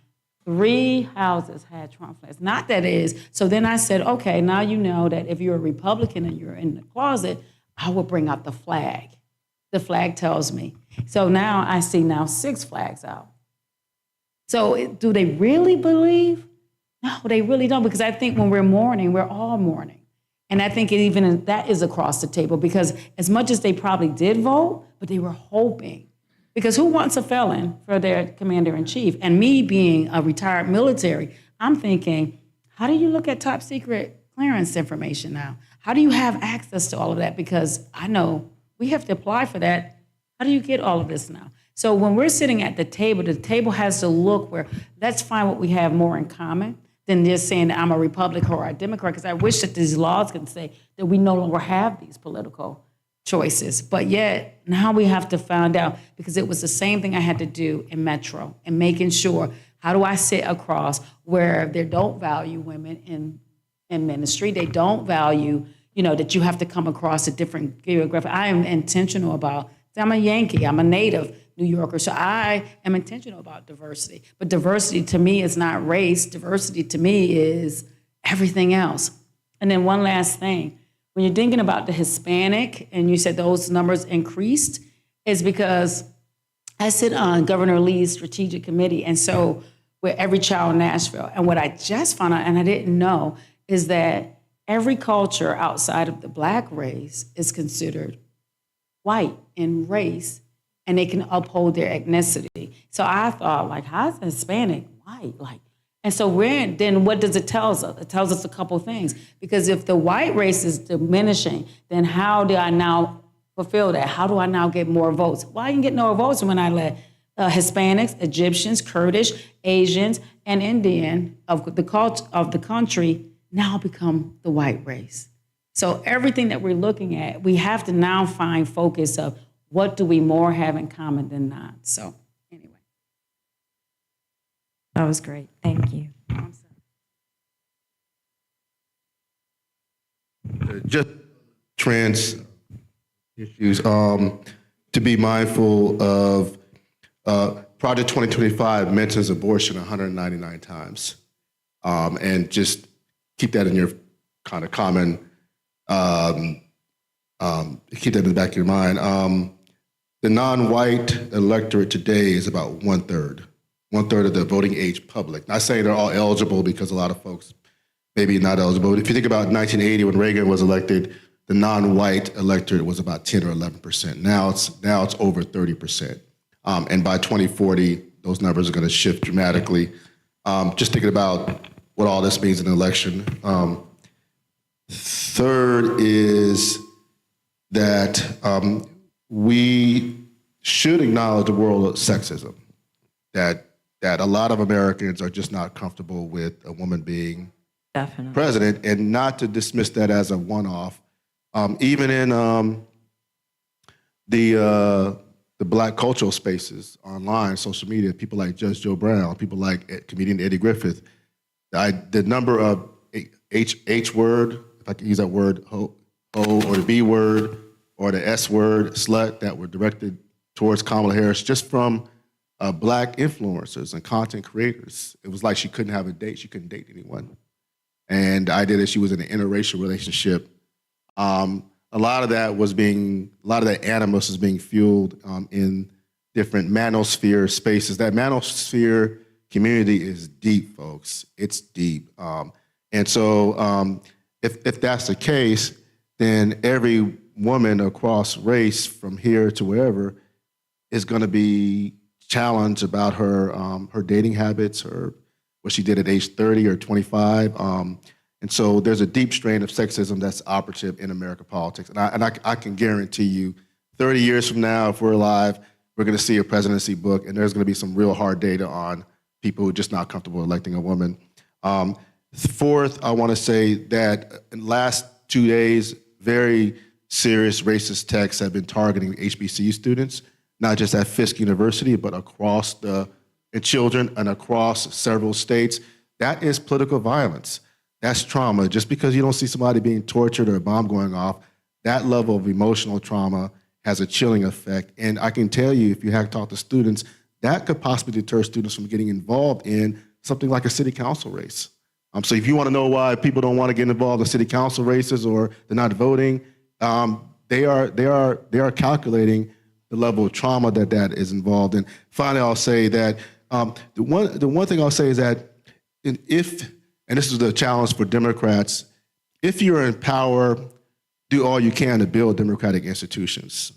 3 houses had Trump flags. Not that it is. So then I said, okay, now you know that if you're a Republican and you're in the closet, I will bring out the flag. The flag tells me. So now I see 6 flags out. So do they really believe? No, they really don't, because I think when we're mourning, we're all mourning. And I think even that is across the table, because as much as they probably did vote, but they were hoping. Because who wants a felon for their commander-in-chief? And me being a retired military, I'm thinking, how do you look at top secret clearance information now? How do you have access to all of that? Because I know we have to apply for that. How do you get all of this now? So when we're sitting at the table has to look where, let's find what we have more in common than just saying that I'm a Republican or a Democrat, because I wish that these laws could say that we no longer have these political choices. But yet, now we have to find out, because it was the same thing I had to do in Metro, and making sure, how do I sit across where they don't value women in ministry, they don't value, that you have to come across a different geographic. I am intentional about, I'm a Yankee, I'm a native New Yorker, so I am intentional about diversity. But diversity to me is not race. Diversity to me is everything else. And then one last thing, when you're thinking about the Hispanic, and you said those numbers increased, is because I sit on Governor Lee's strategic committee, and so we're Every Child in Nashville. And what I just found out, and I didn't know, is that every culture outside of the Black race is considered white in race, and they can uphold their ethnicity. So I thought, like, how's Hispanic white? Like, and so then what does it tell us? It tells us a couple things. Because if the white race is diminishing, then how do I now fulfill that? How do I now get more votes? Well, I can get more votes when I let Hispanics, Egyptians, Kurdish, Asians, and Indian of the country now become the white race. So everything that we're looking at, we have to now find focus of what do we more have in common than not. So anyway. That was great. Thank you. Just trans issues, to be mindful of Project 2025 mentions abortion 199 times. And just keep that in your kind of common, keep that in the back of your mind. The non-white electorate today is about one-third of the voting age public. Not saying they're all eligible, because a lot of folks maybe not eligible. But if you think about 1980 when Reagan was elected, the non-white electorate was about 10 or 11%. Now it's over 30%. And by 2040, those numbers are going to shift dramatically. Just thinking about what all this means in an election. Third is that we should acknowledge the world of sexism, that a lot of Americans are just not comfortable with a woman being Definitely. president, and not to dismiss that as a one-off. Even in the black cultural spaces online, social media, people like Judge Joe Brown, people like comedian Eddie Griffith, the number of H word, if I can use that word, ho, or the B word, or the S word, slut, that were directed towards Kamala Harris just from black influencers and content creators. It was like she couldn't have a date. She couldn't date anyone. And the idea that she was in an interracial relationship, a lot of that animus is being fueled in different manosphere spaces. That manosphere community is deep, folks. It's deep. And so if that's the case, then every woman across race from here to wherever is going to be challenged about her dating habits, what she did at age 30 or 25. And so there's a deep strain of sexism that's operative in American politics. And I can guarantee you, 30 years from now, if we're alive, we're going to see a presidency book, and there's going to be some real hard data on people who are just not comfortable electing a woman. Fourth, I want to say that in the last 2 days, very serious racist texts have been targeting HBCU students, not just at Fisk University, but across children and across several states. That is political violence. That's trauma. Just because you don't see somebody being tortured or a bomb going off, that level of emotional trauma has a chilling effect. And I can tell you, if you have talked to students, that could possibly deter students from getting involved in something like a city council race. So if you want to know why people don't want to get involved in city council races or they're not voting, they are calculating the level of trauma that is involved in. Finally, I'll say that the one thing I'll say is that and this is the challenge for Democrats, if you're in power, do all you can to build democratic institutions,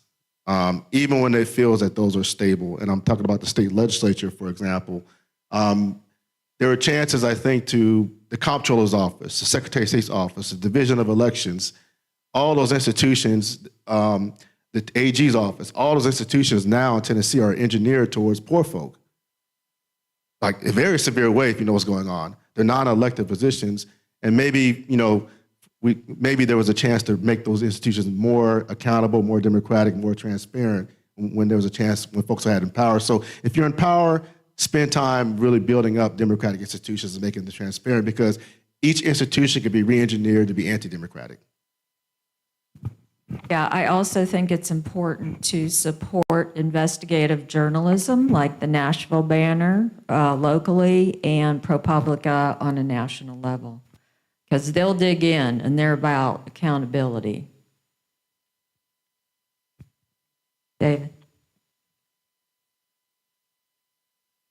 even when it feels that those are stable. And I'm talking about the state legislature, for example. There are chances, I think, to the comptroller's office, the Secretary of State's office, the Division of Elections, all those institutions, the AG's office, all those institutions now in Tennessee are engineered towards poor folk. Like a very severe way, if you know what's going on. They're non-elected positions, and maybe there was a chance to make those institutions more accountable, more democratic, more transparent when there was a chance when folks had in power. So if you're in power, spend time really building up democratic institutions and making them transparent, because each institution could be re-engineered to be anti-democratic. Yeah, I also think it's important to support investigative journalism like the Nashville Banner locally and ProPublica on a national level, because they'll dig in and they're about accountability. David?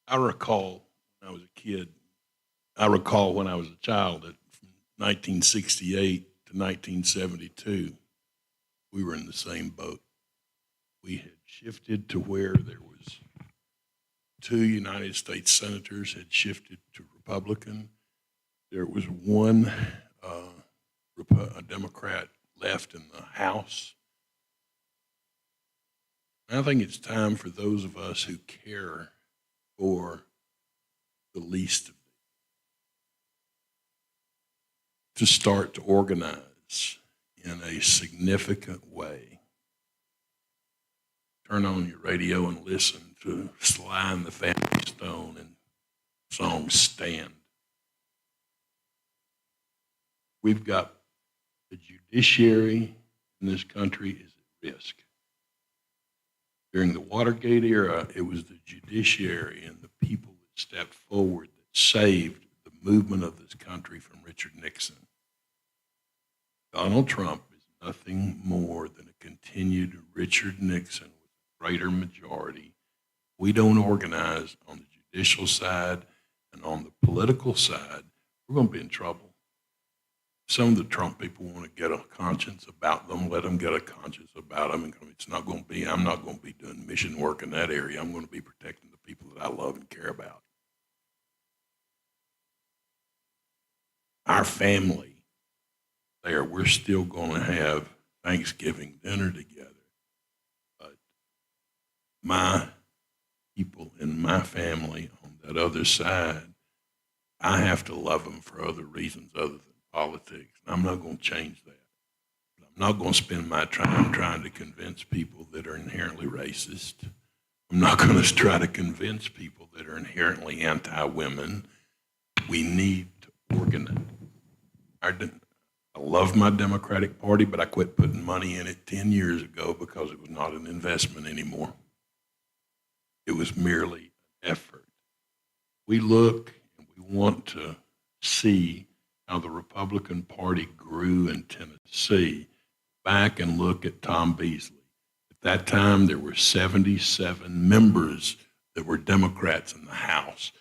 I recall when I was a kid, when I was a child, that from 1968 to 1972, we were in the same boat. We had shifted to where there was 2 United States senators had shifted to Republican. There was one a Democrat left in the House. And I think it's time for those of us who care for the least of these to start to organize in a significant way. Turn on your radio and listen to Sly and the Family Stone and song Stand. We've got the judiciary in this country is at risk. During the Watergate era, it was the judiciary and the people that stepped forward that saved the movement of this country from Richard Nixon. Donald Trump is nothing more than a continued Richard Nixon with a greater majority. We don't organize on the judicial side and on the political side, we're going to be in trouble. Some of the Trump people want to get a conscience about them. Let them get a conscience about them. It's not going to be, I'm not going to be doing mission work in that area. I'm going to be protecting the people that I love and care about. Our family there, we're still going to have Thanksgiving dinner together. But my people in my family on that other side, I have to love them for other reasons other than politics. I'm not going to change that. I'm not going to spend my time trying to convince people that are inherently racist. I'm not going to try to convince people that are inherently anti-women. We need to organize. I love my Democratic Party, but I quit putting money in it 10 years ago because it was not an investment anymore. It was merely an effort. We look and we want to see how the Republican Party grew in Tennessee. Back and look at Tom Beasley. At that time, there were 77 members that were Democrats in the House,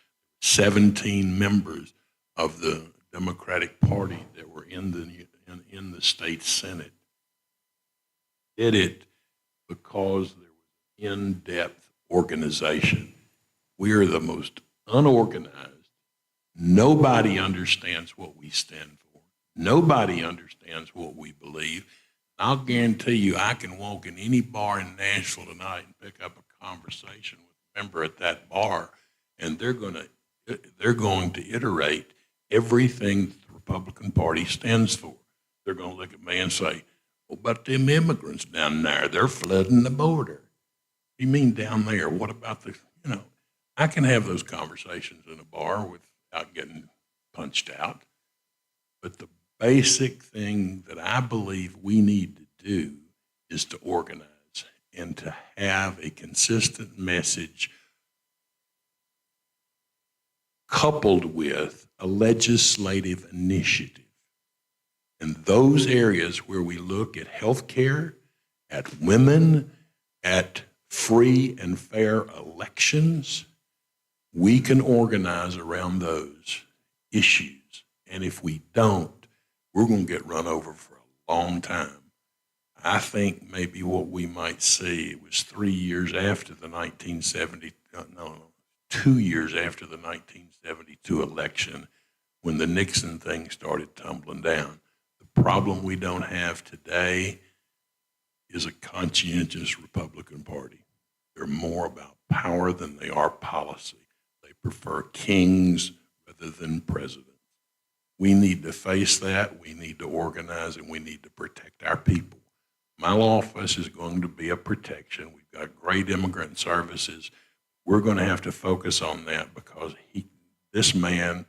17 members of the Democratic Party that were in the state Senate. Did it because there was in-depth organization. We are the most unorganized. Nobody understands what we stand for. Nobody understands what we believe. I'll guarantee you I can walk in any bar in Nashville tonight and pick up a conversation with a member at that bar, and they're going to iterate everything the Republican Party stands for. They're going to look at me and say, "What about them immigrants down there? They're flooding the border." What do you mean down there? What about I can have those conversations in a bar without getting punched out. But the basic thing that I believe we need to do is to organize and to have a consistent message coupled with a legislative initiative. In those areas where we look at health care, at women, at free and fair elections, we can organize around those issues. And if we don't, we're going to get run over for a long time. I think maybe what we might see, it was 3 years after the 2 years after the 1972 election when the Nixon thing started tumbling down. The problem we don't have today is a conscientious Republican Party. They're more about power than they are policy. They prefer kings rather than presidents. We need to face that, we need to organize, and we need to protect our people. My office is going to be a protection. We've got great immigrant services. We're going to have to focus on that because this man,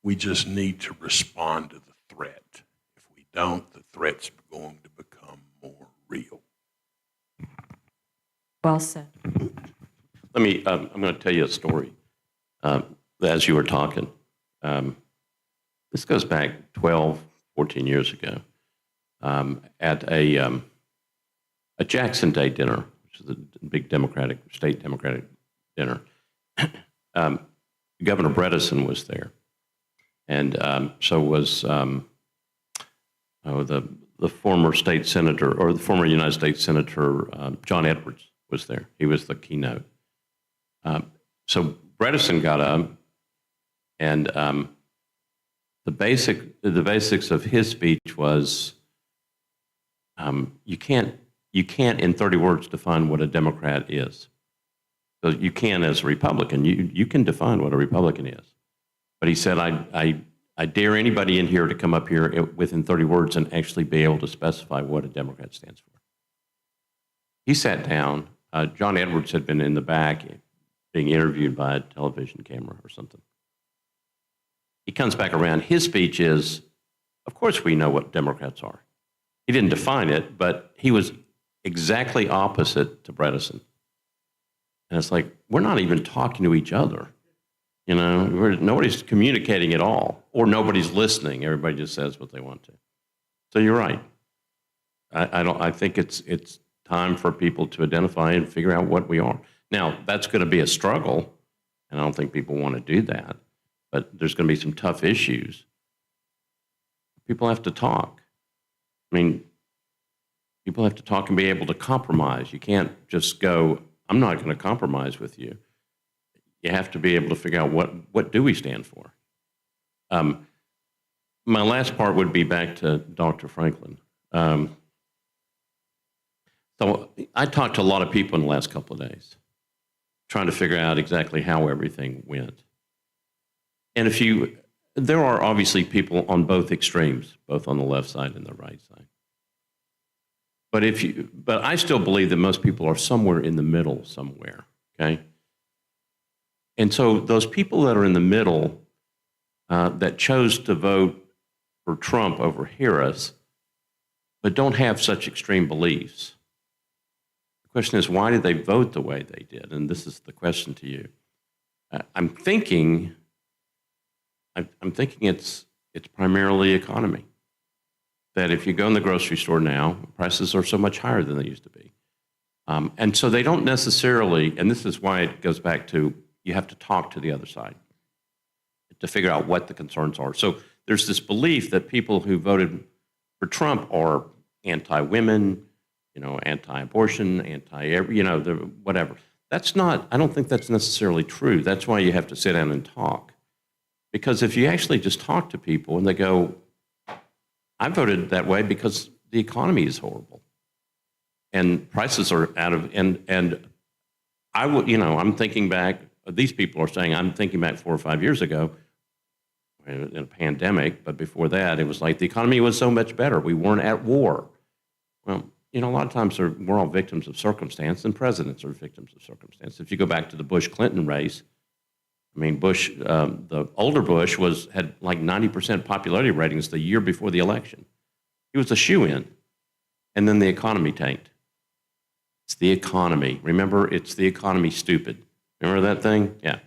we just need to respond to the threat. If we don't, the threat's going to become more real. Well said. I'm going to tell you a story. As you were talking, this goes back 12, 14 years ago, at a Jackson Day dinner, which is a big state Democratic dinner. Governor Bredesen was there, and so was the former state senator, or the former United States Senator John Edwards was there. He was the keynote. So Bredesen got up, and the basics of his speech was, you can't in 30 words define what a Democrat is. So you can as a Republican. You can define what a Republican is. But he said, I dare anybody in here to come up here within 30 words and actually be able to specify what a Democrat stands for. He sat down. John Edwards had been in the back being interviewed by a television camera or something. He comes back around. His speech is, of course we know what Democrats are. He didn't define it, but he was exactly opposite to Bredesen. And it's like, we're not even talking to each other. You know, nobody's communicating at all, or nobody's listening. Everybody just says what they want to. So you're right. I think it's time for people to identify and figure out what we are. Now, that's going to be a struggle, and I don't think people want to do that. But there's going to be some tough issues. People have to talk. I mean, people have to talk and be able to compromise. You can't just go, I'm not going to compromise with you. You have to be able to figure out what do we stand for. My last part would be back to Dr. Franklin. So I talked to a lot of people in the last couple of days. trying to figure out exactly how everything went. And there are obviously people on both extremes, both on the left side and the right side. But I still believe that most people are somewhere in the middle somewhere, okay? And so those people that are in the middle that chose to vote for Trump over Harris, but don't have such extreme beliefs. The question is, why did they vote the way they did? And this is the question to you. I'm thinking it's primarily economy. That if you go in the grocery store now, prices are so much higher than they used to be. And so they don't necessarily, and this is why it goes back to, you have to talk to the other side to figure out what the concerns are. So there's this belief that people who voted for Trump are anti-women, anti-abortion, whatever. That's not, I don't think that's necessarily true. That's why you have to sit down and talk. Because if you actually just talk to people and they go, I voted that way because the economy is horrible and prices are out of, and I would, I'm thinking back, these people are saying, I'm thinking back 4 or 5 years ago in a pandemic, but before that, it was like the economy was so much better. We weren't at war. Well, a lot of times we're all victims of circumstance, and presidents are victims of circumstance. If you go back to the Bush-Clinton race, I mean, Bush, the older Bush had like 90% popularity ratings the year before the election. He was a shoo-in, and then the economy tanked. It's the economy. Remember, it's the economy, stupid. Remember that thing? Yeah.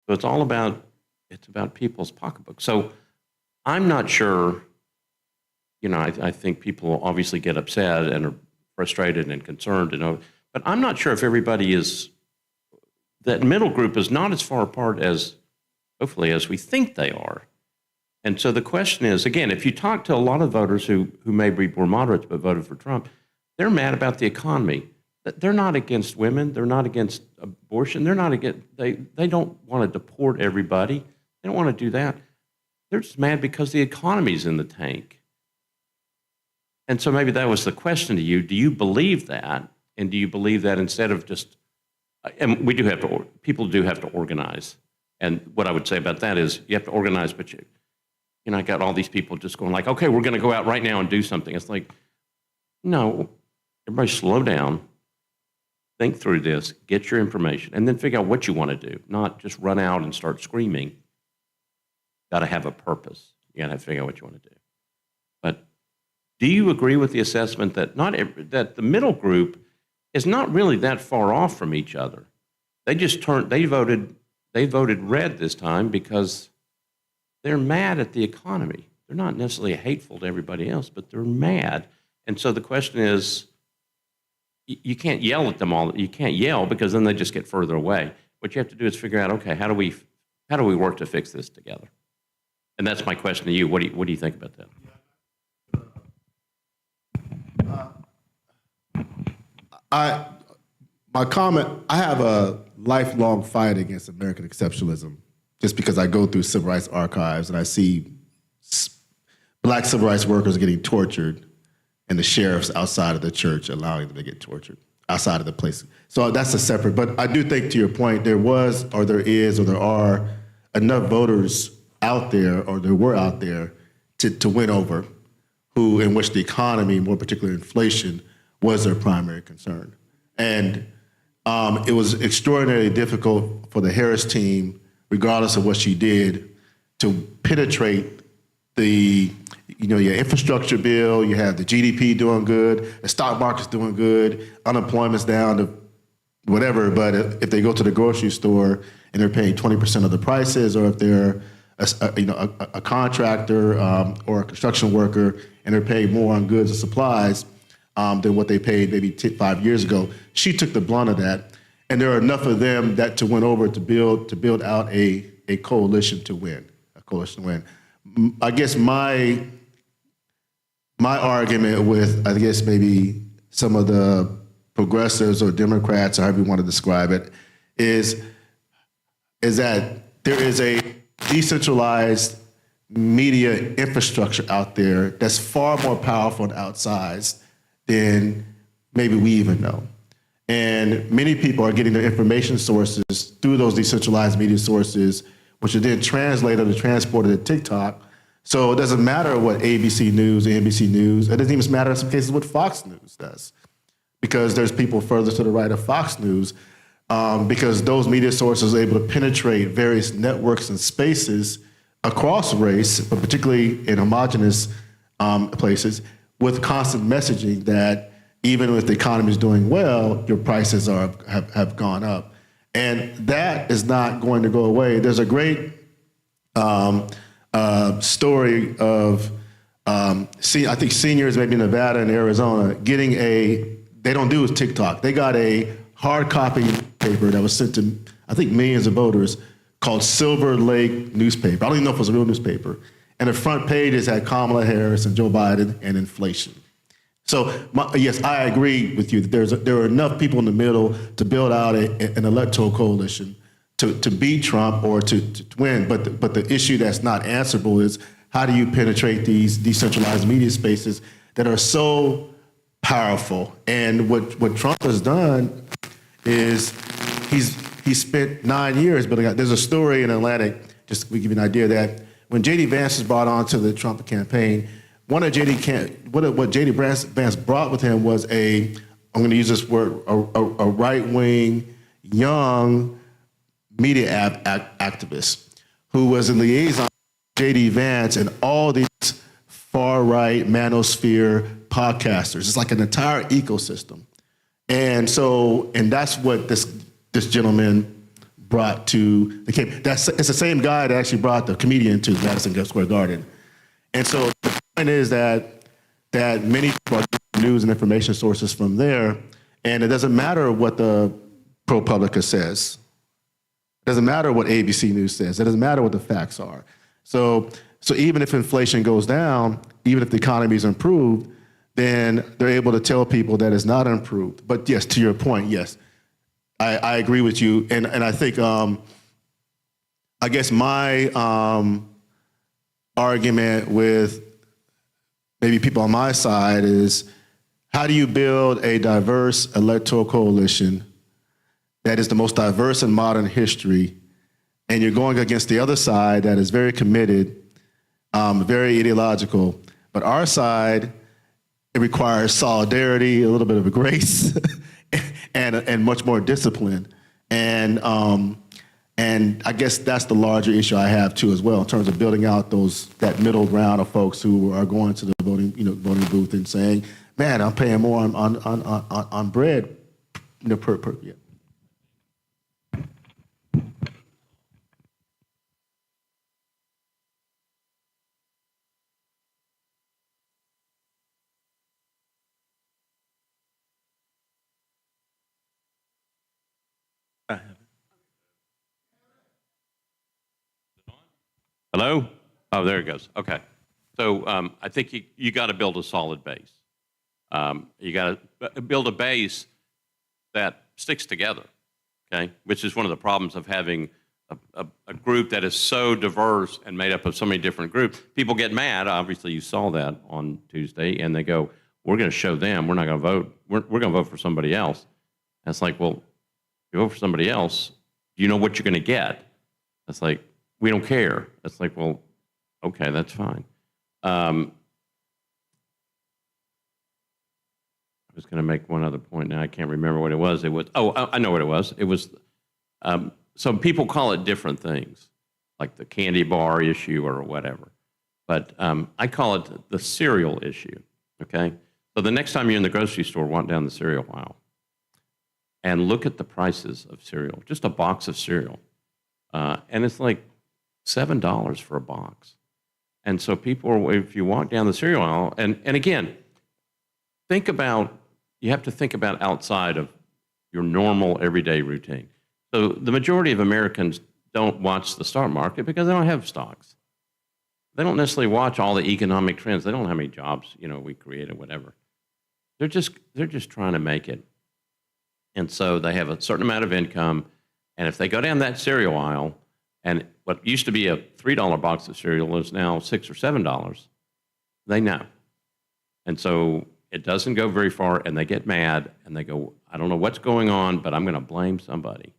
So it's about people's pocketbooks. So I'm not sure, I think people obviously get upset and are frustrated and concerned, but I'm not sure if everybody is, that middle group is not as far apart as, hopefully, as we think they are. And so the question is, again, if you talk to a lot of voters who may be more moderates but voted for Trump, they're mad about the economy. They're not against women. They're not against abortion. They're not against, they don't want to deport everybody. They don't want to do that. They're just mad because the economy's in the tank. And so maybe that was the question to you. Do you believe that? And do you believe that instead of just, and people do have to organize. And what I would say about that is you have to organize, but I got all these people just going like, okay, we're going to go out right now and do something. It's like, no, everybody slow down, think through this, get your information, and then figure out what you want to do, not just run out and start screaming. Got to have a purpose. You got to figure out what you want to do. But do you agree with the assessment that that the middle group is not really that far off from each other? They voted red this time because they're mad at the economy. They're not necessarily hateful to everybody else, but they're mad. And so the question is, you can't yell at them all. You can't yell because then they just get further away. What you have to do is figure out, okay, how do we work to fix this together? And that's my question to you. What do you think about that? My comment, I have a lifelong fight against American exceptionalism just because I go through civil rights archives and I see black civil rights workers getting tortured and the sheriffs outside of the church allowing them to get tortured outside of the place. So that's a separate, but I do think to your point, there was, or there is, or there are enough voters out there, or there were out there to win over in which the economy, more particularly inflation, was their primary concern. And it was extraordinarily difficult for the Harris team, regardless of what she did, to penetrate your infrastructure bill. You have the GDP doing good, the stock market's doing good, unemployment's down to whatever. But if they go to the grocery store and they're paying 20% of the prices, or if they're a contractor or a construction worker and they're paying more on goods and supplies than what they paid maybe 5 years ago, she took the blunt of that. And there are enough of them that to win over to build out a coalition to win, I guess my argument with, maybe some of the progressives or Democrats, or however you want to describe it, is that there is a decentralized media infrastructure out there that's far more powerful and outsized than maybe we even know. And many people are getting their information sources through those decentralized media sources, which are then translated or transported to TikTok. So it doesn't matter what ABC News, NBC News, it doesn't even matter in some cases what Fox News does, because there's people further to the right of Fox News, because those media sources are able to penetrate various networks and spaces across race, but particularly in homogenous places, with constant messaging that even if the economy is doing well, your prices have gone up. And that is not going to go away. There's a great story of, I think seniors maybe in Nevada and Arizona getting they don't do TikTok. They got a hard copy paper that was sent to, I think, millions of voters called Silver Lake newspaper. I don't even know if it was a real newspaper. And the front pages had Kamala Harris and Joe Biden and inflation. So yes, I agree with you that there are enough people in the middle to build out an electoral coalition to beat Trump or to win. But the issue that's not answerable is how do you penetrate these decentralized media spaces that are so powerful? And what Trump has done is he spent 9 years building out. There's a story in Atlantic, just to give you an idea, that when J.D. Vance was brought onto the Trump campaign, what J.D. Vance brought with him was I'm going to use this word, a right-wing, young media activist who was a liaison with J.D. Vance and all these far-right manosphere podcasters. It's like an entire ecosystem. And that's what this gentleman brought to the campaign. It's the same guy that actually brought the comedian to Madison Square Garden. And so the point is that many people are getting news and information sources from there, and it doesn't matter what the ProPublica says. It doesn't matter what ABC News says. It doesn't matter what the facts are. So even if inflation goes down, even if the economy is improved, then they're able to tell people that it's not improved. But yes, to your point, yes, I agree with you. And I think, I guess my argument with maybe people on my side is, how do you build a diverse electoral coalition that is the most diverse in modern history, and you're going against the other side that is very committed, very ideological, but our side, it requires solidarity, a little bit of a grace, and much more discipline. And I guess that's the larger issue I have too as well, in terms of building out that middle ground of folks who are going to the voting booth and saying, "Man, I'm paying more on bread, per yeah." Hello? Oh, there it goes. Okay. So I think you got to build a solid base. You got to build a base that sticks together, okay? Which is one of the problems of having a group that is so diverse and made up of so many different groups. People get mad. Obviously, you saw that on Tuesday, and they go, "We're going to show them. We're not going to vote. We're going to vote for somebody else." And it's like, well, if you vote for somebody else, do you know what you're going to get? It's like, we don't care. It's like, well, okay, that's fine. I was going to make one other point now. I can't remember what it was. I know what it was. It was, some people call it different things, like the candy bar issue or whatever. But I call it the cereal issue, okay? So the next time you're in the grocery store, walk down the cereal aisle and look at the prices of cereal, just a box of cereal. And it's like $7 for a box. And so people, if you walk down the cereal aisle, and again, you have to think about outside of your normal everyday routine. So the majority of Americans don't watch the stock market because they don't have stocks. They don't necessarily watch all the economic trends. They don't know how many jobs, we create or whatever. They're just trying to make it. And so they have a certain amount of income, and if they go down that cereal aisle, and what used to be a $3 box of cereal is now $6 or $7, they know. And so it doesn't go very far, and they get mad, and they go, I don't know what's going on, but I'm going to blame somebody.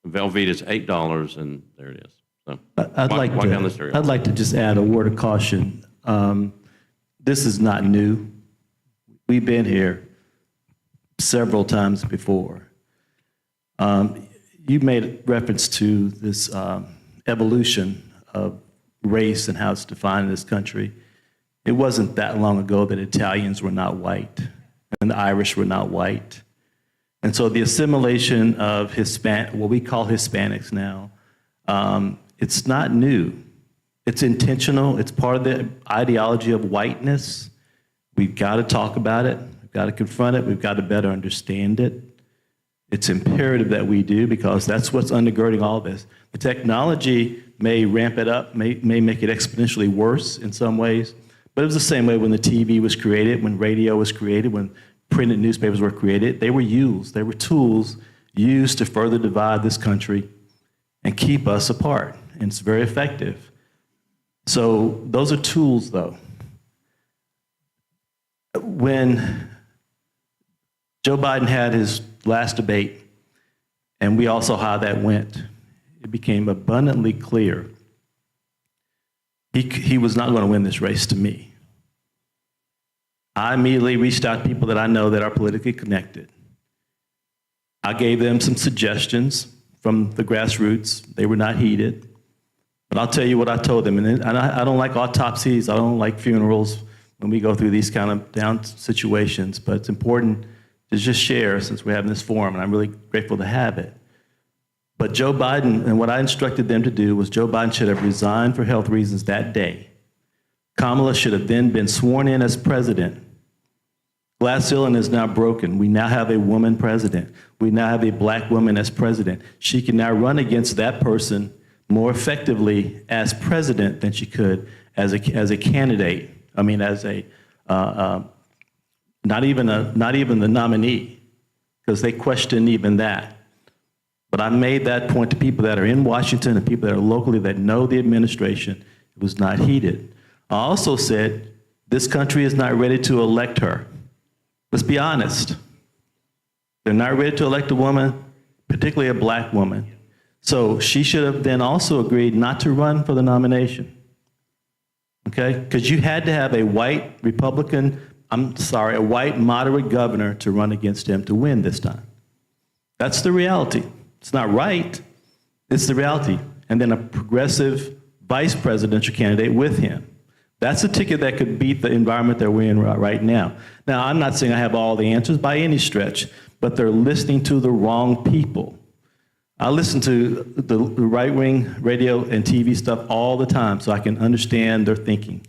Velveeta's $8, and there it is. So I'd walk like down the stereotype. I'd like to just add a word of caution. This is not new. We've been here several times before. You made reference to this evolution of race and how it's defined in this country. It wasn't that long ago that Italians were not white and the Irish were not white. And so the assimilation of what we call Hispanics now, it's not new. It's intentional. It's part of the ideology of whiteness. We've got to talk about it. We've got to confront it. We've got to better understand it. It's imperative that we do, because that's what's undergirding all this. The technology may ramp it up, may make it exponentially worse in some ways, but it was the same way when the TV was created, when radio was created, when printed newspapers were created. They were used. They were tools used to further divide this country and keep us apart, and it's very effective. So those are tools, though. When Joe Biden had his last debate, and we all saw how that went, it became abundantly clear he was not going to win this race to me. I immediately reached out to people that I know that are politically connected. I gave them some suggestions from the grassroots. They were not heeded. But I'll tell you what I told them. And I don't like autopsies. I don't like funerals when we go through these kind of down situations. But it's important to just share, since we're having this forum, and I'm really grateful to have it. But Joe Biden, and what I instructed them to do was Joe Biden should have resigned for health reasons that day. Kamala should have then been sworn in as president. Glass ceiling is now broken. We now have a woman president. We now have a black woman as president. She can now run against that person more effectively as president than she could as a candidate. I mean, as a not even the nominee, because they question even that. But I made that point to people that are in Washington and people that are locally that know the administration. It was not heeded. I also said, this country is not ready to elect her. Let's be honest. They're not ready to elect a woman, particularly a black woman. So she should have then also agreed not to run for the nomination. Okay? Because you had to have a white a white moderate governor to run against him to win this time. That's the reality. It's not right. It's the reality. And then a progressive vice presidential candidate with him. That's a ticket that could beat the environment that we're in right now. Now, I'm not saying I have all the answers by any stretch, but they're listening to the wrong people. I listen to the right-wing radio and TV stuff all the time so I can understand their thinking.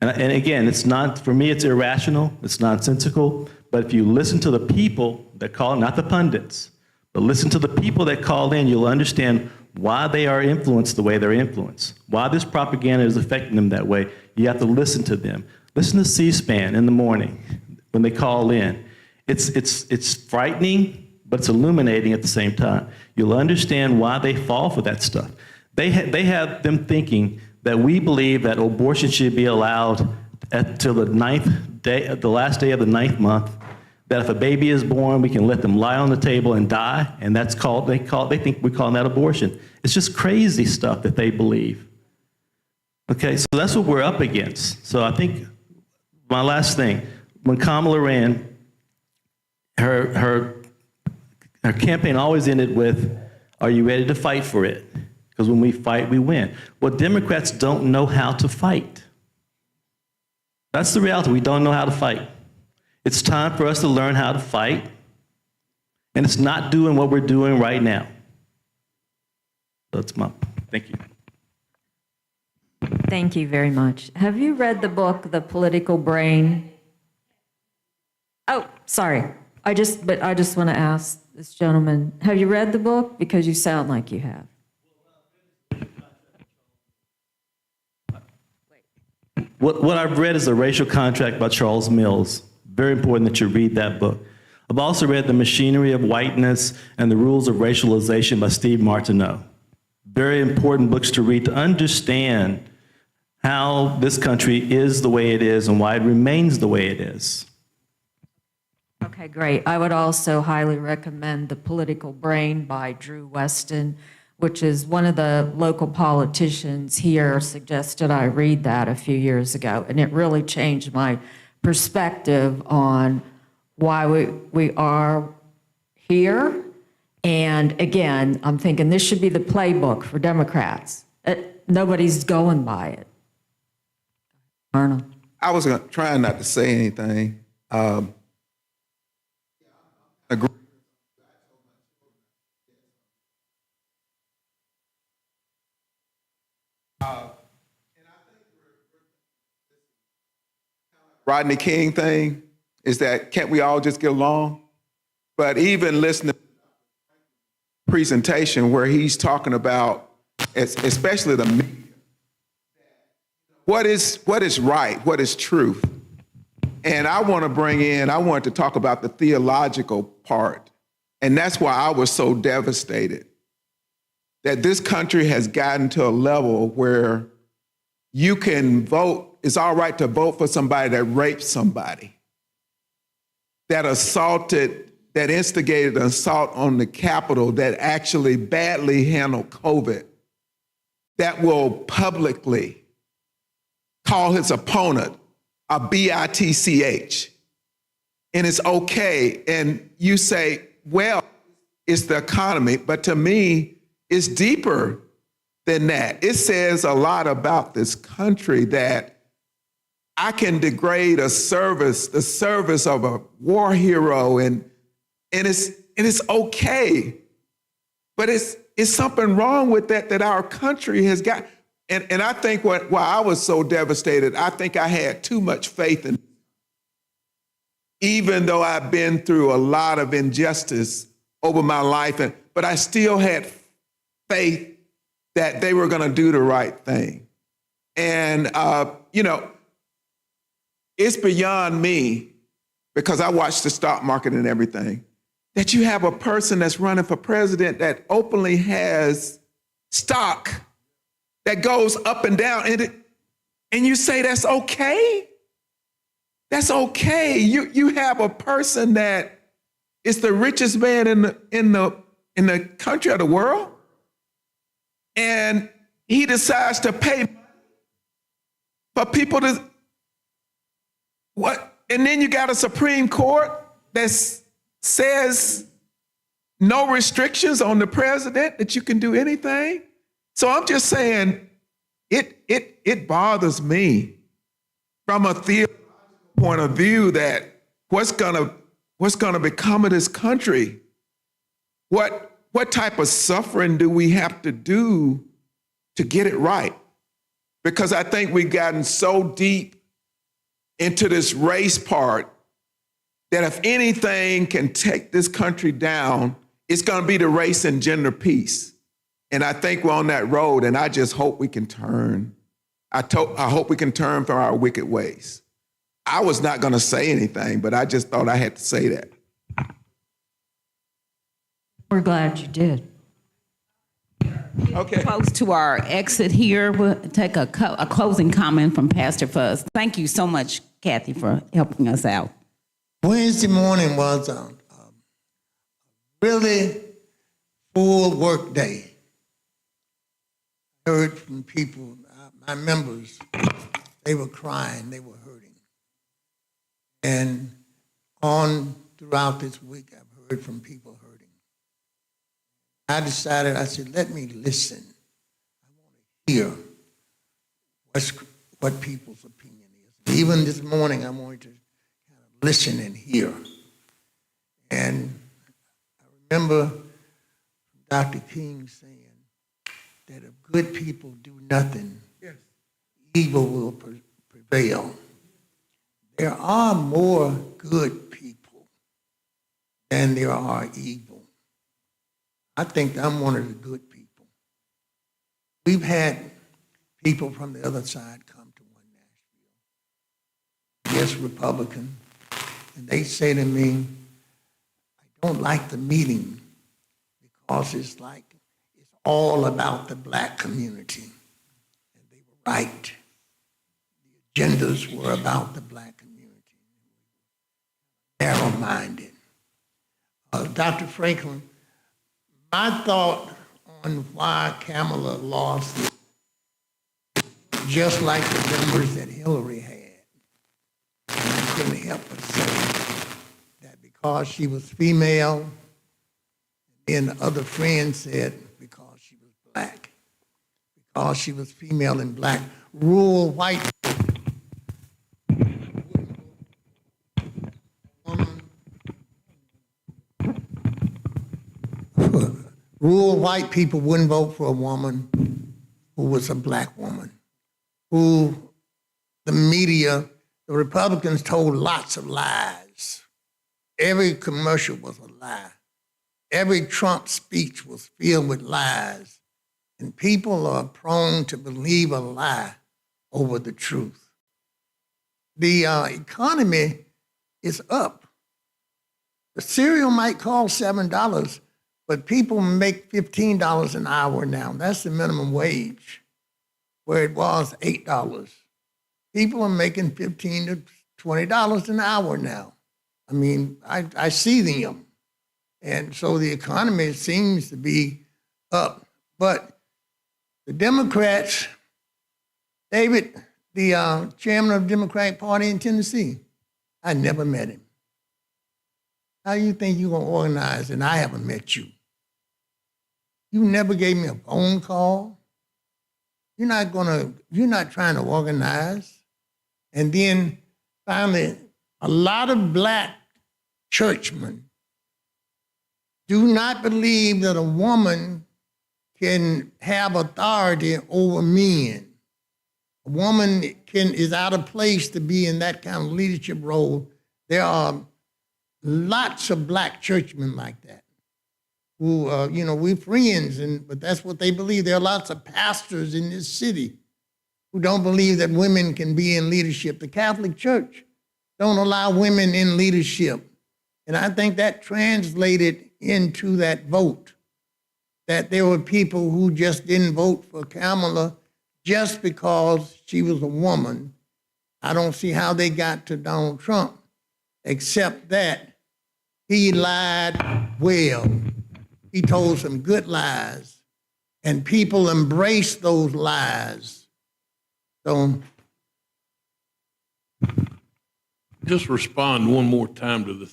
And again, it's not, for me, it's irrational, it's nonsensical, but if you listen to the people that call, not the pundits, but listen to the people that call in, you'll understand why they are influenced the way they're influenced, why this propaganda is affecting them that way. You have to listen to them. Listen to C-SPAN in the morning when they call in. It's frightening, but it's illuminating at the same time. You'll understand why they fall for that stuff. They have them thinking that we believe that abortion should be allowed till the last day of the 9th month, that if a baby is born, we can let them lie on the table and die, and they think we're calling that abortion. It's just crazy stuff that they believe. Okay, so that's what we're up against. So I think my last thing, when Kamala ran, her campaign always ended with, "Are you ready to fight for it?" Because when we fight, we win. Well, Democrats don't know how to fight. That's the reality. We don't know how to fight. It's time for us to learn how to fight, and it's not doing what we're doing right now. That's my, thank you. Thank you very much. Have you read the book, The Political Brain? Oh, sorry. I just want to ask this gentleman, have you read the book? Because you sound like you have. What I've read is The Racial Contract by Charles Mills. Very important that you read that book. I've also read The Machinery of Whiteness and the Rules of Racialization by Steve Martineau. Very important books to read to understand how this country is the way it is and why it remains the way it is. Okay, great. I would also highly recommend The Political Brain by Drew Weston, which is one of the local politicians here suggested I read that a few years ago, and it really changed my perspective on why we are here. And again, I'm thinking this should be the playbook for Democrats. Nobody's going by it. Arnold. I was trying not to say anything. Agree. Rodney King thing is that can't we all just get along? But even listening to the presentation where he's talking about, especially the media, what is right, what is truth. And I want to talk about the theological part. And that's why I was so devastated that this country has gotten to a level where you can vote, it's all right to vote for somebody that raped somebody, that assaulted, that instigated an assault on the Capitol, that actually badly handled COVID, that will publicly call his opponent a bitch. And it's okay. And you say, well, it's the economy. But to me, it's deeper than that. It says a lot about this country that I can degrade the service of a war hero, and it's okay. But it's something wrong with that our country has got. And I think why I was so devastated, I think I had too much faith in, even though I've been through a lot of injustice over my life, but I still had faith that they were going to do the right thing. And, it's beyond me, because I watch the stock market and everything, that you have a person that's running for president that openly has stock that goes up and down, and you say that's okay? That's okay. You have a person that is the richest man in the country of the world, and he decides to pay money for people to what? And then you got a Supreme Court that says no restrictions on the president, that you can do anything. So I'm just saying, it bothers me from a theological point of view that what's gonna become of this country? What type of suffering do we have to do to get it right? Because I think we've gotten so deep into this race part that if anything can take this country down, it's gonna be the race and gender piece. And I think we're on that road, and I just hope we can turn. I hope we can turn from our wicked ways. I was not going to say anything, but I just thought I had to say that. We're glad you did. Okay. Close to our exit here, we'll take a closing comment from Pastor Fuzz. Thank you so much, Kathy, for helping us out. Wednesday morning was a really full work day. I heard from people, my members, they were crying, they were hurting. And on throughout this week, I've heard from people hurting. I decided, I said, let me listen. I want to hear what people's opinion is. Even this morning, I wanted to kind of listen and hear. And I remember Dr. King saying that if good people do nothing, yes, evil will prevail. There are more good people than there are evil. I think I'm one of the good people. We've had people from the other side come to One Nashville. Yes, Republican. And they say to me, I don't like the meeting because it's all about the black community. And they were right. agendas were about the black community. Narrow-minded. Dr. Franklin, my thought on why Kamala lost, just like the numbers that Hillary had, and I couldn't help but say that because she was female, and the other friend said because she was black, because she was female and black, rural white rural white people wouldn't vote for a woman who was a black woman, who the media, the Republicans told lots of lies. Every commercial was a lie. Every Trump speech was filled with lies. And people are prone to believe a lie over the truth. The economy is up. The cereal might cost $7, but people make $15 an hour now. That's the minimum wage, where it was $8. People are making $15 to $20 an hour now. I mean, I see them. And so the economy seems to be up. But the Democrats, David, the chairman of the Democratic Party in Tennessee, I never met him. How do you think you're going to organize and I haven't met you? You never gave me a phone call. You're not trying to organize. And then finally, a lot of black churchmen do not believe that a woman can have authority over men. A woman is out of place to be in that kind of leadership role. There are lots of black churchmen like that who, we're friends, but that's what they believe. There are lots of pastors in this city who don't believe that women can be in leadership. The Catholic Church don't allow women in leadership. And I think that translated into that vote, that there were people who just didn't vote for Kamala just because she was a woman. I don't see how they got to Donald Trump, except that he lied well. He told some good lies, and people embraced those lies. So, Just respond one more time to the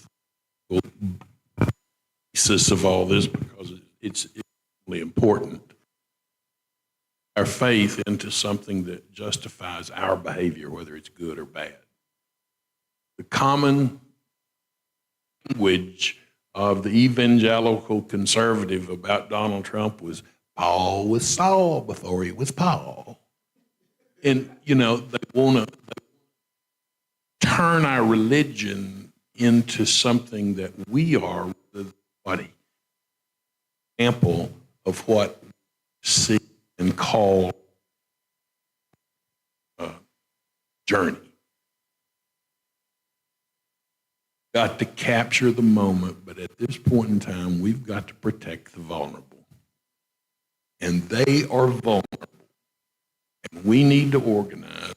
basis of all this, because it's really important. Our faith into something that justifies our behavior, whether it's good or bad. The common language of the evangelical conservative about Donald Trump was Paul was Saul before he was Paul. And, they want to turn our religion into something that we are, the body, example of what we see and call a journey. Got to capture the moment, but at this point in time, we've got to protect the vulnerable. And they are vulnerable. And we need to organize.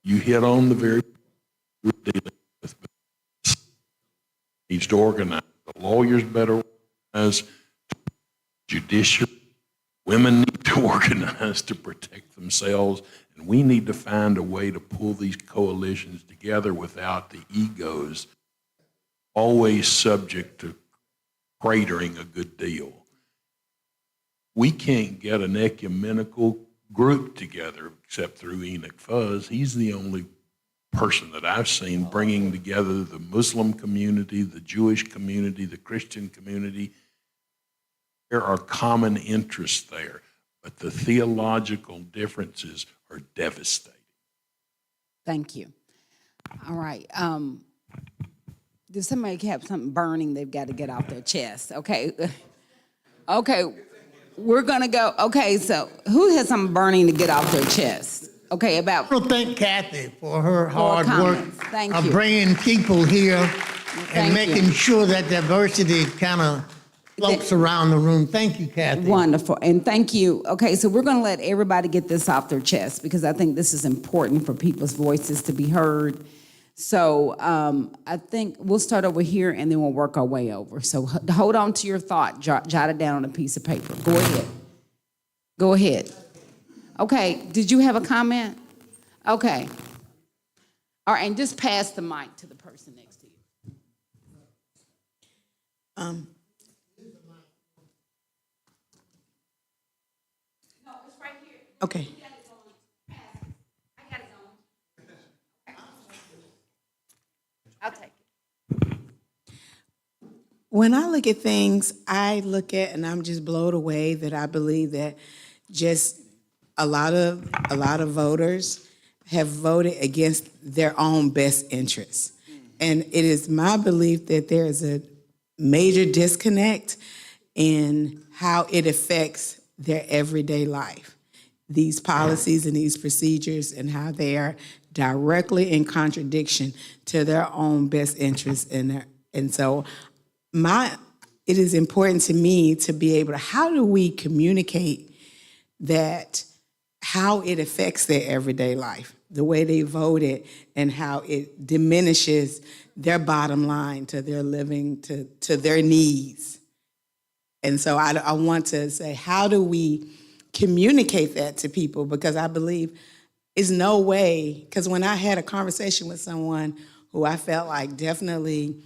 You hit on the very we're dealing with. Needs to organize. The lawyers better organize. Judiciary. Women need to organize to protect themselves. And we need to find a way to pull these coalitions together without the egos always subject to cratering a good deal. We can't get an ecumenical group together except through Enoch Fuzz. He's the only person that I've seen bringing together the Muslim community, the Jewish community, the Christian community. There are common interests there, but the theological differences are devastating. Thank you. All right. Does somebody have something burning they've got to get off their chest? Okay. Okay. We're going to go. Okay. So who has something burning to get off their chest? Okay. About. I want to thank Kathy for her hard work Thank of you. bringing people here Thank and making you. sure that diversity kind of floats around the room. Thank you, Kathy. Wonderful, and thank you. Okay, so we're gonna let everybody get this off their chest because I think this is important for people's voices to be heard. So I think we'll start over here and then we'll work our way over. So hold on to your thought, jot it down on a piece of paper. Go ahead. Go ahead. Okay, did you have a comment? Okay. All right, and just pass the mic to the person next to you. No, it's right here. Okay. I got it on. I'll take it. When I look at things, I look at, and I'm just blown away that I believe that just a lot of voters have voted against their own best interests. And it is my belief that there is a major disconnect in how it affects their everyday life. These policies and these procedures and how they are directly in contradiction to their own best interests. And so it is important to me to be able to, how do we communicate that, how it affects their everyday life, the way they voted and how it diminishes their bottom line to their living, to their needs. And so I want to say, how do we communicate that to people? Because I believe it's no way, because when I had a conversation with someone who I felt like definitely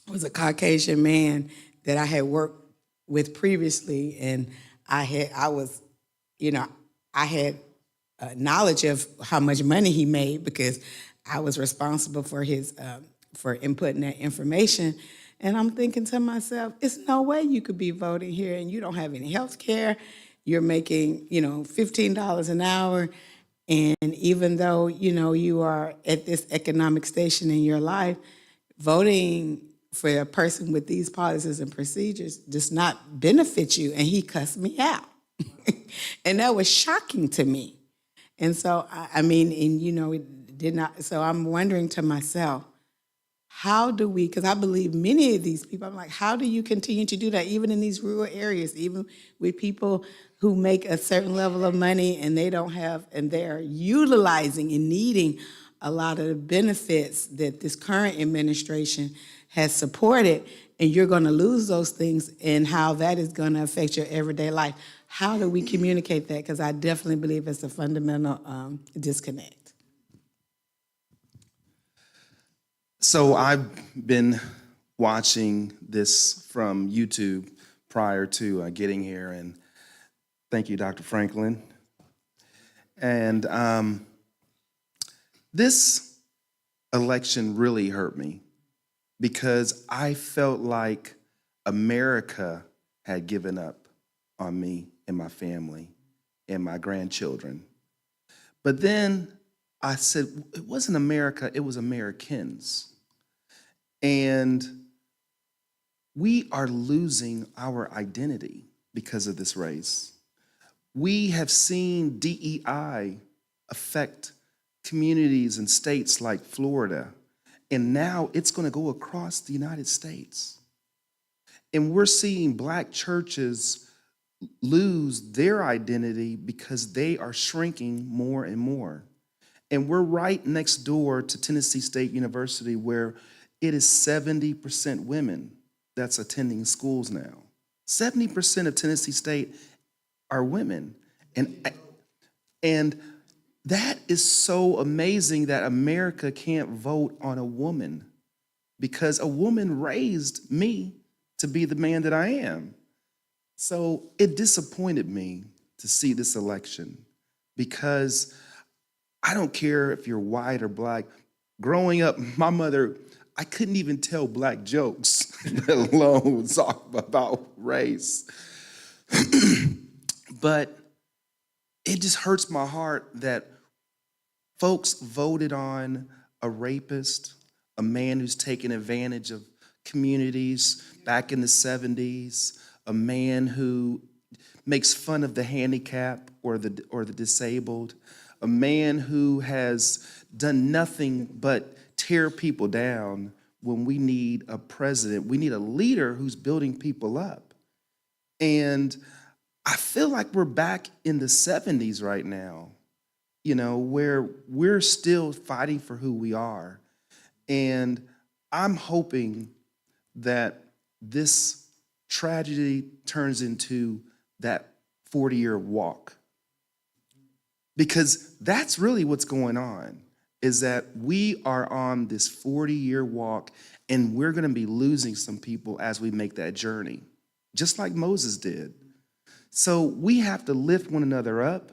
was a Caucasian man that I had worked with previously, and I had knowledge of how much money he made because I was responsible for his for inputting that information. And I'm thinking to myself, it's no way you could be voting here and you don't have any health care. You're making, $15 an hour. And even though, you are at this economic station in your life, voting for a person with these policies and procedures does not benefit you. And he cussed me out. And that was shocking to me. And so, it did not, so I'm wondering to myself, how do we, because I believe many of these people, I'm like, how do you continue to do that, even in these rural areas, even with people who make a certain level of money and they don't have, and they're utilizing and needing a lot of the benefits that this current administration has supported, and you're going to lose those things, and how that is going to affect your everyday life. How do we communicate that? Because I definitely believe it's a fundamental disconnect. So I've been watching this from YouTube prior to getting here, and thank you, Dr. Franklin. And this election really hurt me because I felt like America had given up on me and my family and my grandchildren. But then I said, it wasn't America, it was Americans. And we are losing our identity because of this race. We have seen DEI affect communities and states like Florida, and now it's going to go across the United States. And we're seeing Black churches lose their identity because they are shrinking more and more. And we're right next door to Tennessee State University, where it is 70% women that's attending schools now. 70% of Tennessee State are women. And that is so amazing that America can't vote on a woman, because a woman raised me to be the man that I am. So it disappointed me to see this election, because I don't care if you're white or Black. Growing up, my mother, I couldn't even tell Black jokes, let alone talk about race. But it just hurts my heart that folks voted on a rapist, a man who's taken advantage of communities back in the 70s, a man who makes fun of the handicapped or the disabled, a man who has done nothing but tear people down, when we need a president. We need a leader who's building people up. And I feel like we're back in the 70s right now, where we're still fighting for who we are. And I'm hoping that this tragedy turns into that 40-year walk. Because that's really what's going on, is that we are on this 40-year walk, and we're going to be losing some people as we make that journey, just like Moses did. So we have to lift one another up.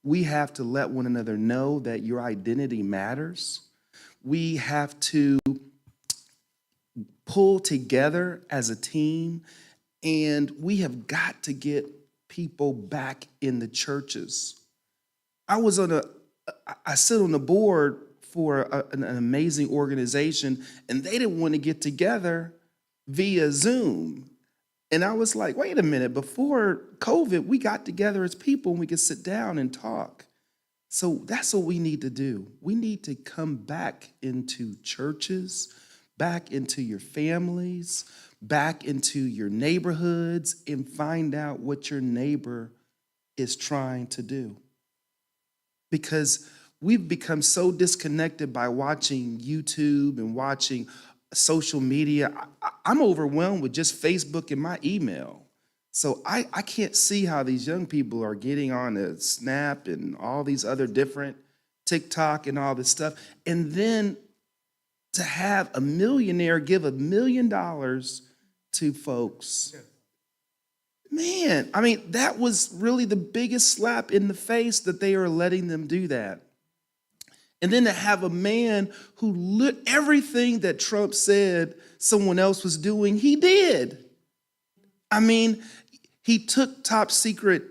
We have to let one another know that your identity matters. We have to pull together as a team, and we have got to get people back in the churches. I sit on the board for an amazing organization, and they didn't want to get together via Zoom. And I was like, wait a minute, before COVID, we got together as people and we could sit down and talk. So that's what we need to do. We need to come back into churches, back into your families, back into your neighborhoods, and find out what your neighbor is trying to do. Because we've become so disconnected by watching YouTube and watching social media. I'm overwhelmed with just Facebook and my email. So I can't see how these young people are getting on a Snap and all these other different TikTok and all this stuff. And then to have a millionaire give $1 million to folks. Man, I mean, that was really the biggest slap in the face that they are letting them do that. And then to have a man who everything that Trump said someone else was doing, he did. I mean, he took top secret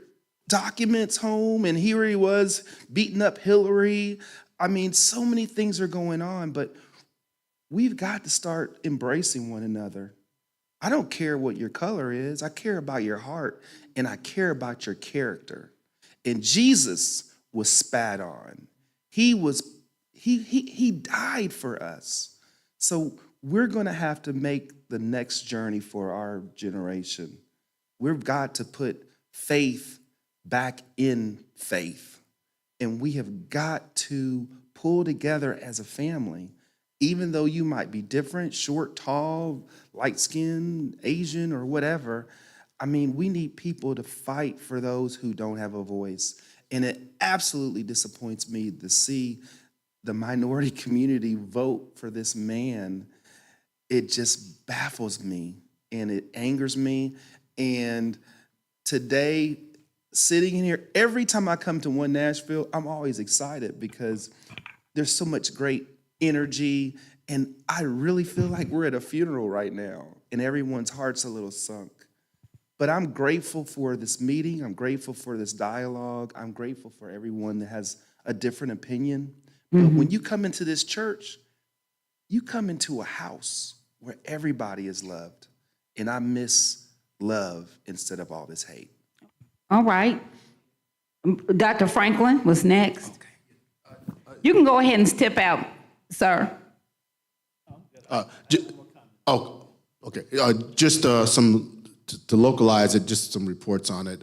documents home, and here he was beating up Hillary. I mean, so many things are going on, but we've got to start embracing one another. I don't care what your color is. I care about your heart, and I care about your character. And Jesus was spat on. He died for us. So we're going to have to make the next journey for our generation. We've got to put faith back in faith. And we have got to pull together as a family. Even though you might be different, short, tall, light-skinned, Asian, or whatever, I mean, we need people to fight for those who don't have a voice. And it absolutely disappoints me to see the minority community vote for this man. It just baffles me, and it angers me. And today, sitting in here, every time I come to One Nashville, I'm always excited because there's so much great energy, and I really feel like we're at a funeral right now, and everyone's heart's a little sunk. But I'm grateful for this meeting. I'm grateful for this dialogue. I'm grateful for everyone that has a different opinion. But when you come into this church, you come into a house where everybody is loved, and I miss love instead of all this hate. All right. Dr. Franklin was next. You can go ahead and step out, sir. Okay. Just some, to localize it, just some reports on it.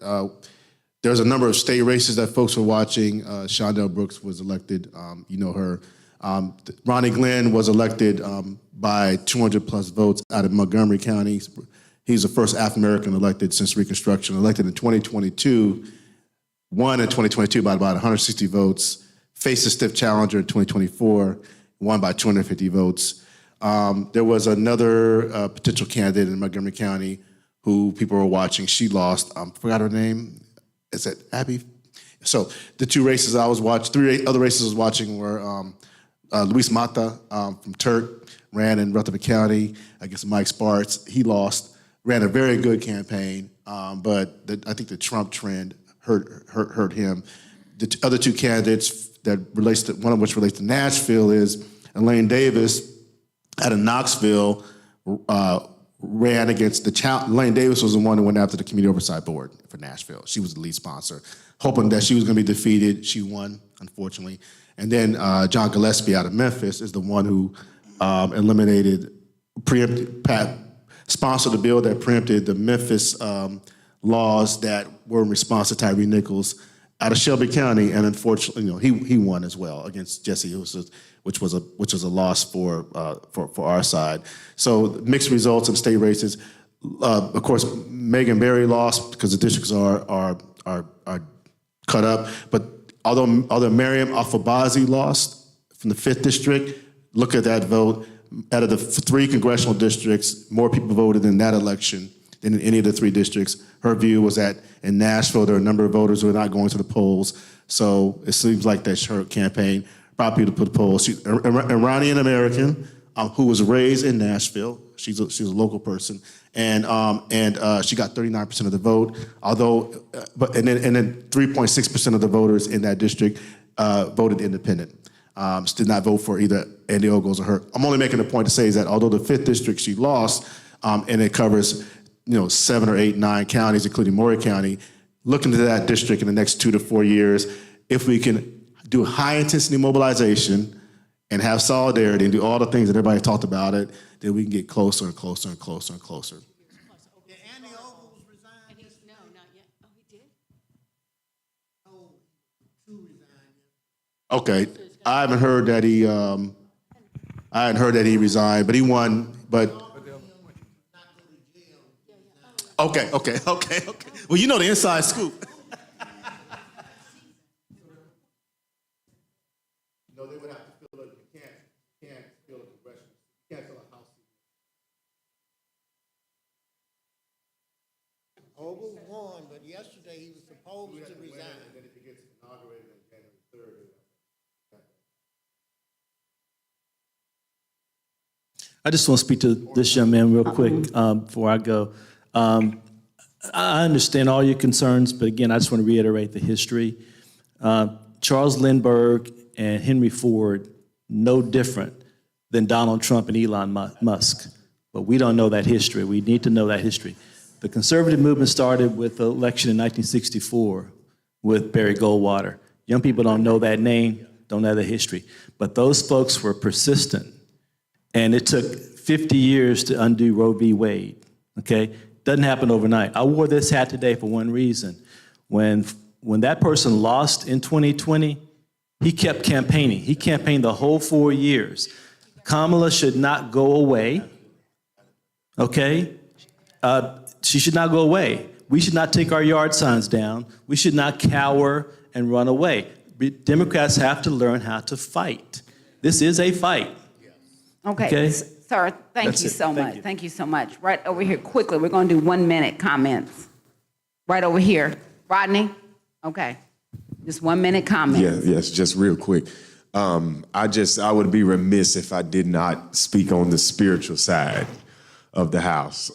There's a number of state races that folks were watching. Shondell Brooks was elected. You know her. Ronnie Glenn was elected by 200 plus votes out of Montgomery County. He's the first African-American elected since Reconstruction, elected in 2022, won in 2022 by about 160 votes, faced a stiff challenger in 2024, won by 250 votes. There was another potential candidate in Montgomery County who people were watching. She lost. Forgot her name. Is it Abby? So the two races I was watching, three other races I was watching were Luis Mata from Turk, ran in Rutherford County against Mike Sparks. He lost. Ran a very good campaign, but I think the Trump trend hurt him. The other two candidates that relates to, one of which relates to Nashville, is Elaine Davis out of Knoxville ran against Elaine Davis was the one who went after the Community Oversight Board for Nashville. She was the lead sponsor, hoping that she was going to be defeated. She won, unfortunately. And then John Gillespie out of Memphis is the one who sponsored a bill that preempted the Memphis laws that were in response to Tyree Nichols out of Shelby County, and unfortunately, he won as well against Jesse, which was a loss for our side. So mixed results in state races. Of course, Megan Berry lost because the districts are cut up. But although Mariam Alfabazi lost from the 5th district, look at that vote. Out of the 3 congressional districts, more people voted in that election than in any of the 3 districts. Her view was that in Nashville, there are a number of voters who are not going to the polls. So it seems like that's her campaign brought people to the polls. She's an Iranian American who was raised in Nashville. She's a local person, and she got 39% of the vote. And then 3.6% of the voters in that district voted independent. Did not vote for either Andy Ogles or her. I'm only making a point to say is that although the 5th district she lost, and it covers 7 or 8, 9 counties, including Maury County, look into that district in the next 2 to 4 years. If we can do high intensity mobilization and have solidarity and do all the things that everybody talked about it, then we can get closer and closer and closer and closer. Did Andy Ogles resign? No, not yet. Oh, he did? Oh, 2 resigned. Okay, I haven't heard that he resigned, but he won. But okay. Well, you know the inside scoop. No, they would have to fill it. You can't fill a congressional. You can't fill a house seat. Ogles won, but yesterday he was supposed to resign. And then if he gets inaugurated on January 3rd. I just want to speak to this young man real quick before I go. I understand all your concerns, but again, I just want to reiterate the history. Charles Lindbergh and Henry Ford, no different than Donald Trump and Elon Musk. But we don't know that history. We need to know that history. The conservative movement started with the election in 1964 with Barry Goldwater. Young people don't know that name, don't know the history. But those folks were persistent. And it took 50 years to undo Roe v. Wade, okay? Doesn't happen overnight. I wore this hat today for one reason. When that person lost in 2020, he kept campaigning. He campaigned the whole 4 years. Kamala should not go away, okay? She should not go away. We should not take our yard signs down. We should not cower and run away. Democrats have to learn how to fight. This is a fight. Okay, sir, thank you so much. Thank you so much. Right over here, quickly, we're going to do 1 minute comments. Right over here. Rodney? Okay. Just 1 minute comments. Yes, just real quick. I would be remiss if I did not speak on the spiritual side of the house.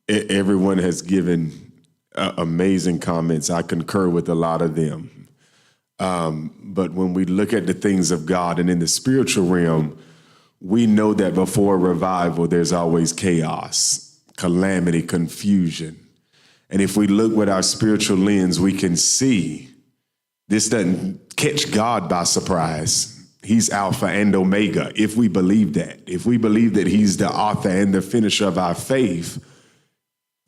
Everyone has given amazing comments. I concur with a lot of them. But when we look at the things of God and in the spiritual realm, we know that before revival, there's always chaos, calamity, confusion. And if we look with our spiritual lens, we can see this doesn't catch God by surprise. He's Alpha and Omega, if we believe that. If we believe that he's the author and the finisher of our faith,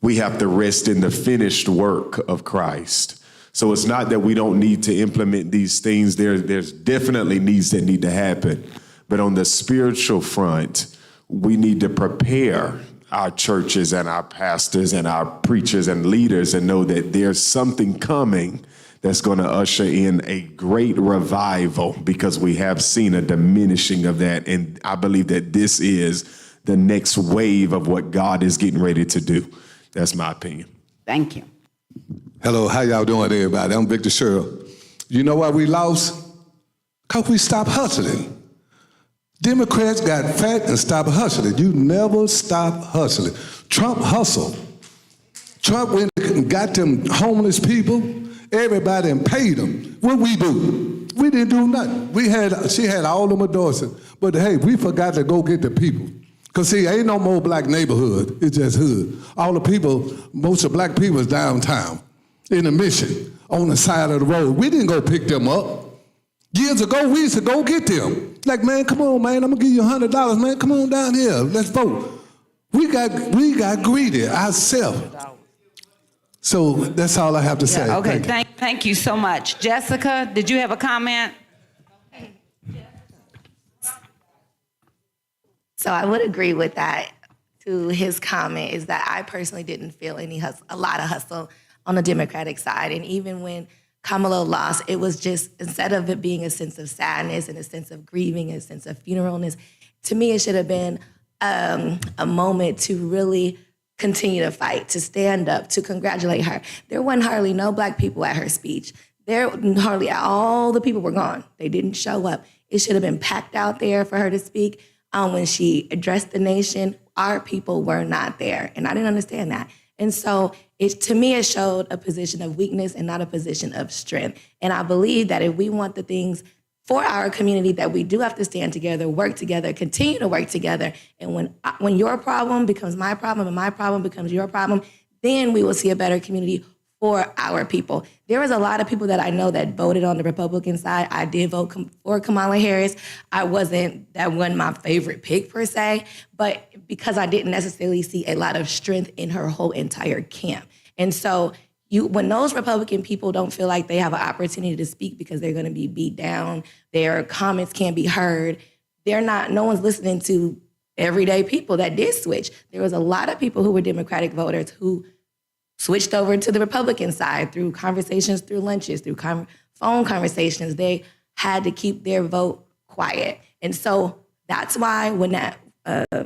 we have to rest in the finished work of Christ. So it's not that we don't need to implement these things. There's definitely needs that need to happen. But on the spiritual front, we need to prepare our churches and our pastors and our preachers and leaders and know that there's something coming that's going to usher in a great revival, because we have seen a diminishing of that. And I believe that this is the next wave of what God is getting ready to do. That's my opinion. Thank you. Hello, how y'all doing, everybody? I'm Victor Sherrill. You know why we lost? Because we stopped hustling. Democrats got fat and stopped hustling. You never stop hustling. Trump hustled. Trump went and got them homeless people, everybody, and paid them. What we do? We didn't do nothing. She had all them endorsements, but hey, we forgot to go get the people. Because see, ain't no more black neighborhood, it's just hood. All the people, most of black people is downtown, in the Mission, on the side of the road. We didn't go pick them up. Years ago, we used to go get them. Like, man, come on, man, I'm gonna give you $100, man, come on down here, let's vote. We got greedy ourselves. So that's all I have to say. Yeah, okay, Thank you. thank you so much. Jessica, did you have a comment? So I would agree with that. To his comment is that I personally didn't feel a lot of hustle on the Democratic side. And even when Kamala lost, it was just, instead of it being a sense of sadness and a sense of grieving, a sense of funeralness, to me it should have been a moment to really continue to fight, to stand up, to congratulate her. There wasn't hardly no Black people at her speech. All the people were gone. They didn't show up. It should have been packed out there for her to speak. When she addressed the nation, our people were not there. And I didn't understand that. And so to me, it showed a position of weakness and not a position of strength. And I believe that if we want the things for our community, that we do have to stand together, work together, continue to work together. And when your problem becomes my problem and my problem becomes your problem, then we will see a better community for our people. There was a lot of people that I know that voted on the Republican side. I did vote for Kamala Harris. That wasn't my favorite pick per se, but because I didn't necessarily see a lot of strength in her whole entire camp. And so when those Republican people don't feel like they have an opportunity to speak because they're going to be beat down, their comments can't be heard, no one's listening to everyday people that did switch. There was a lot of people who were Democratic voters who switched over to the Republican side through conversations, through lunches, through phone conversations. They had to keep their vote quiet. And so that's why when that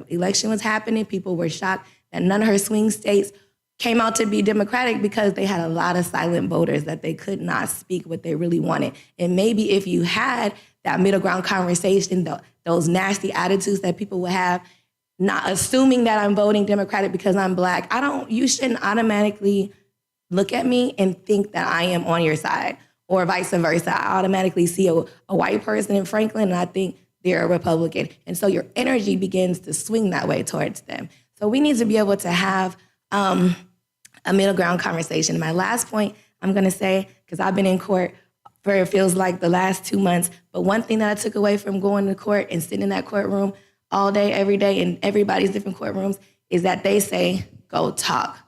election was happening, people were shocked that none of her swing states came out to be Democratic because they had a lot of silent voters that they could not speak what they really wanted. And maybe if you had that middle ground conversation, those nasty attitudes that people would have, not assuming that I'm voting Democratic because I'm Black, you shouldn't automatically look at me and think that I am on your side, or vice versa. I automatically see a white person in Franklin and I think they're a Republican. And so your energy begins to swing that way towards them. So we need to be able to have a middle ground conversation. My last point I'm gonna say, because I've been in court for it feels like the last 2 months, but one thing that I took away from going to court and sitting in that courtroom all day, every day, in everybody's different courtrooms, is that they say, go talk,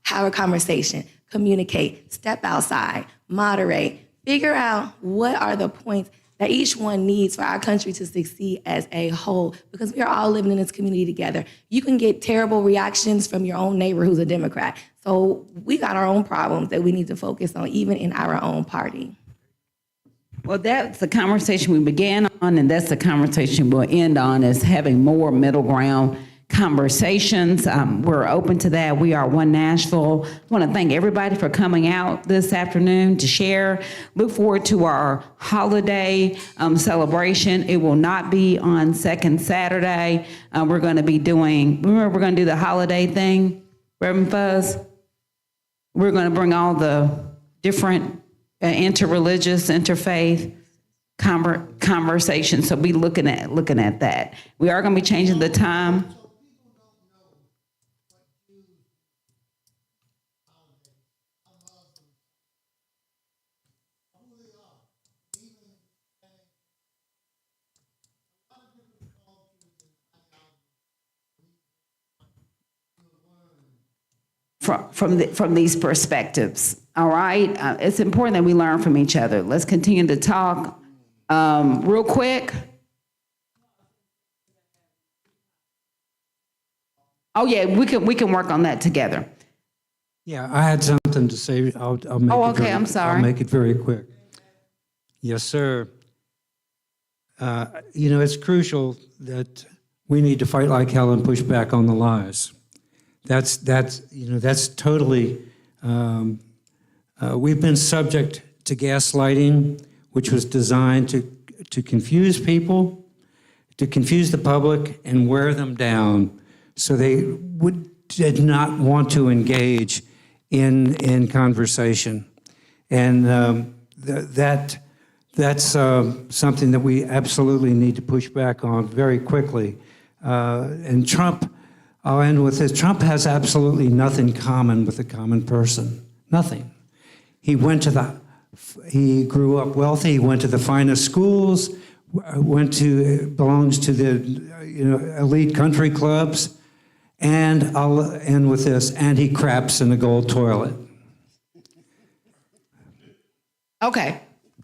have a conversation, communicate, step outside, moderate, figure out what are the points that each one needs for our country to succeed as a whole, because we are all living in this community together. You can get terrible reactions from your own neighbor who's a Democrat. So we got our own problems that we need to focus on, even in our own party. Well, that's the conversation we began on, and that's the conversation we'll end on, is having more middle ground conversations. We're open to that. We are One Nashville. I want to thank everybody for coming out this afternoon to share. Look forward to our holiday celebration. It will not be on second Saturday. We're going to be remember we're going to do the holiday thing, Reverend Fuzz? We're going to bring all the different interreligious, interfaith conversations. So be looking at that. We are going to be changing the time. From these perspectives, all right? It's important that we learn from each other. Let's continue to talk. Real quick. Oh yeah, we can work on that together. Yeah, I had something to say. I'll make Oh, it okay, very, I'm sorry. I'll make it very quick. Yes, sir. It's crucial that we need to fight like hell and push back on the lies. That's totally. We've been subject to gaslighting, which was designed to confuse people, to confuse the public, and wear them down, so they did not want to engage in conversation, and that's something that we absolutely need to push back on very quickly. And Trump. I'll end with this. Trump has absolutely nothing common with the common person. Nothing. He grew up wealthy. He went to the finest schools. Belongs to the elite country clubs, And I'll end with this, and he craps in the gold toilet. Okay.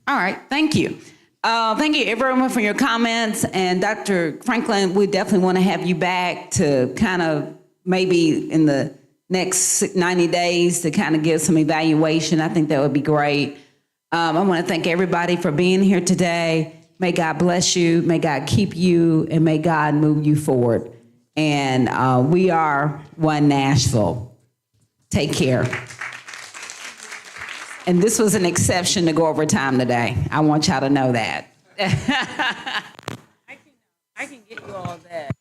All right. Thank you. Thank you, everyone, for your comments. And Dr. Franklin, we definitely want to have you back to kind of maybe in the next 90 days to kind of give some evaluation. I think that would be great. I want to thank everybody for being here today. May God bless you. May God keep you. And may God move you forward. And we are One Nashville. Take care. And this was an exception to go over time today. I want y'all to know that. I can get you all that.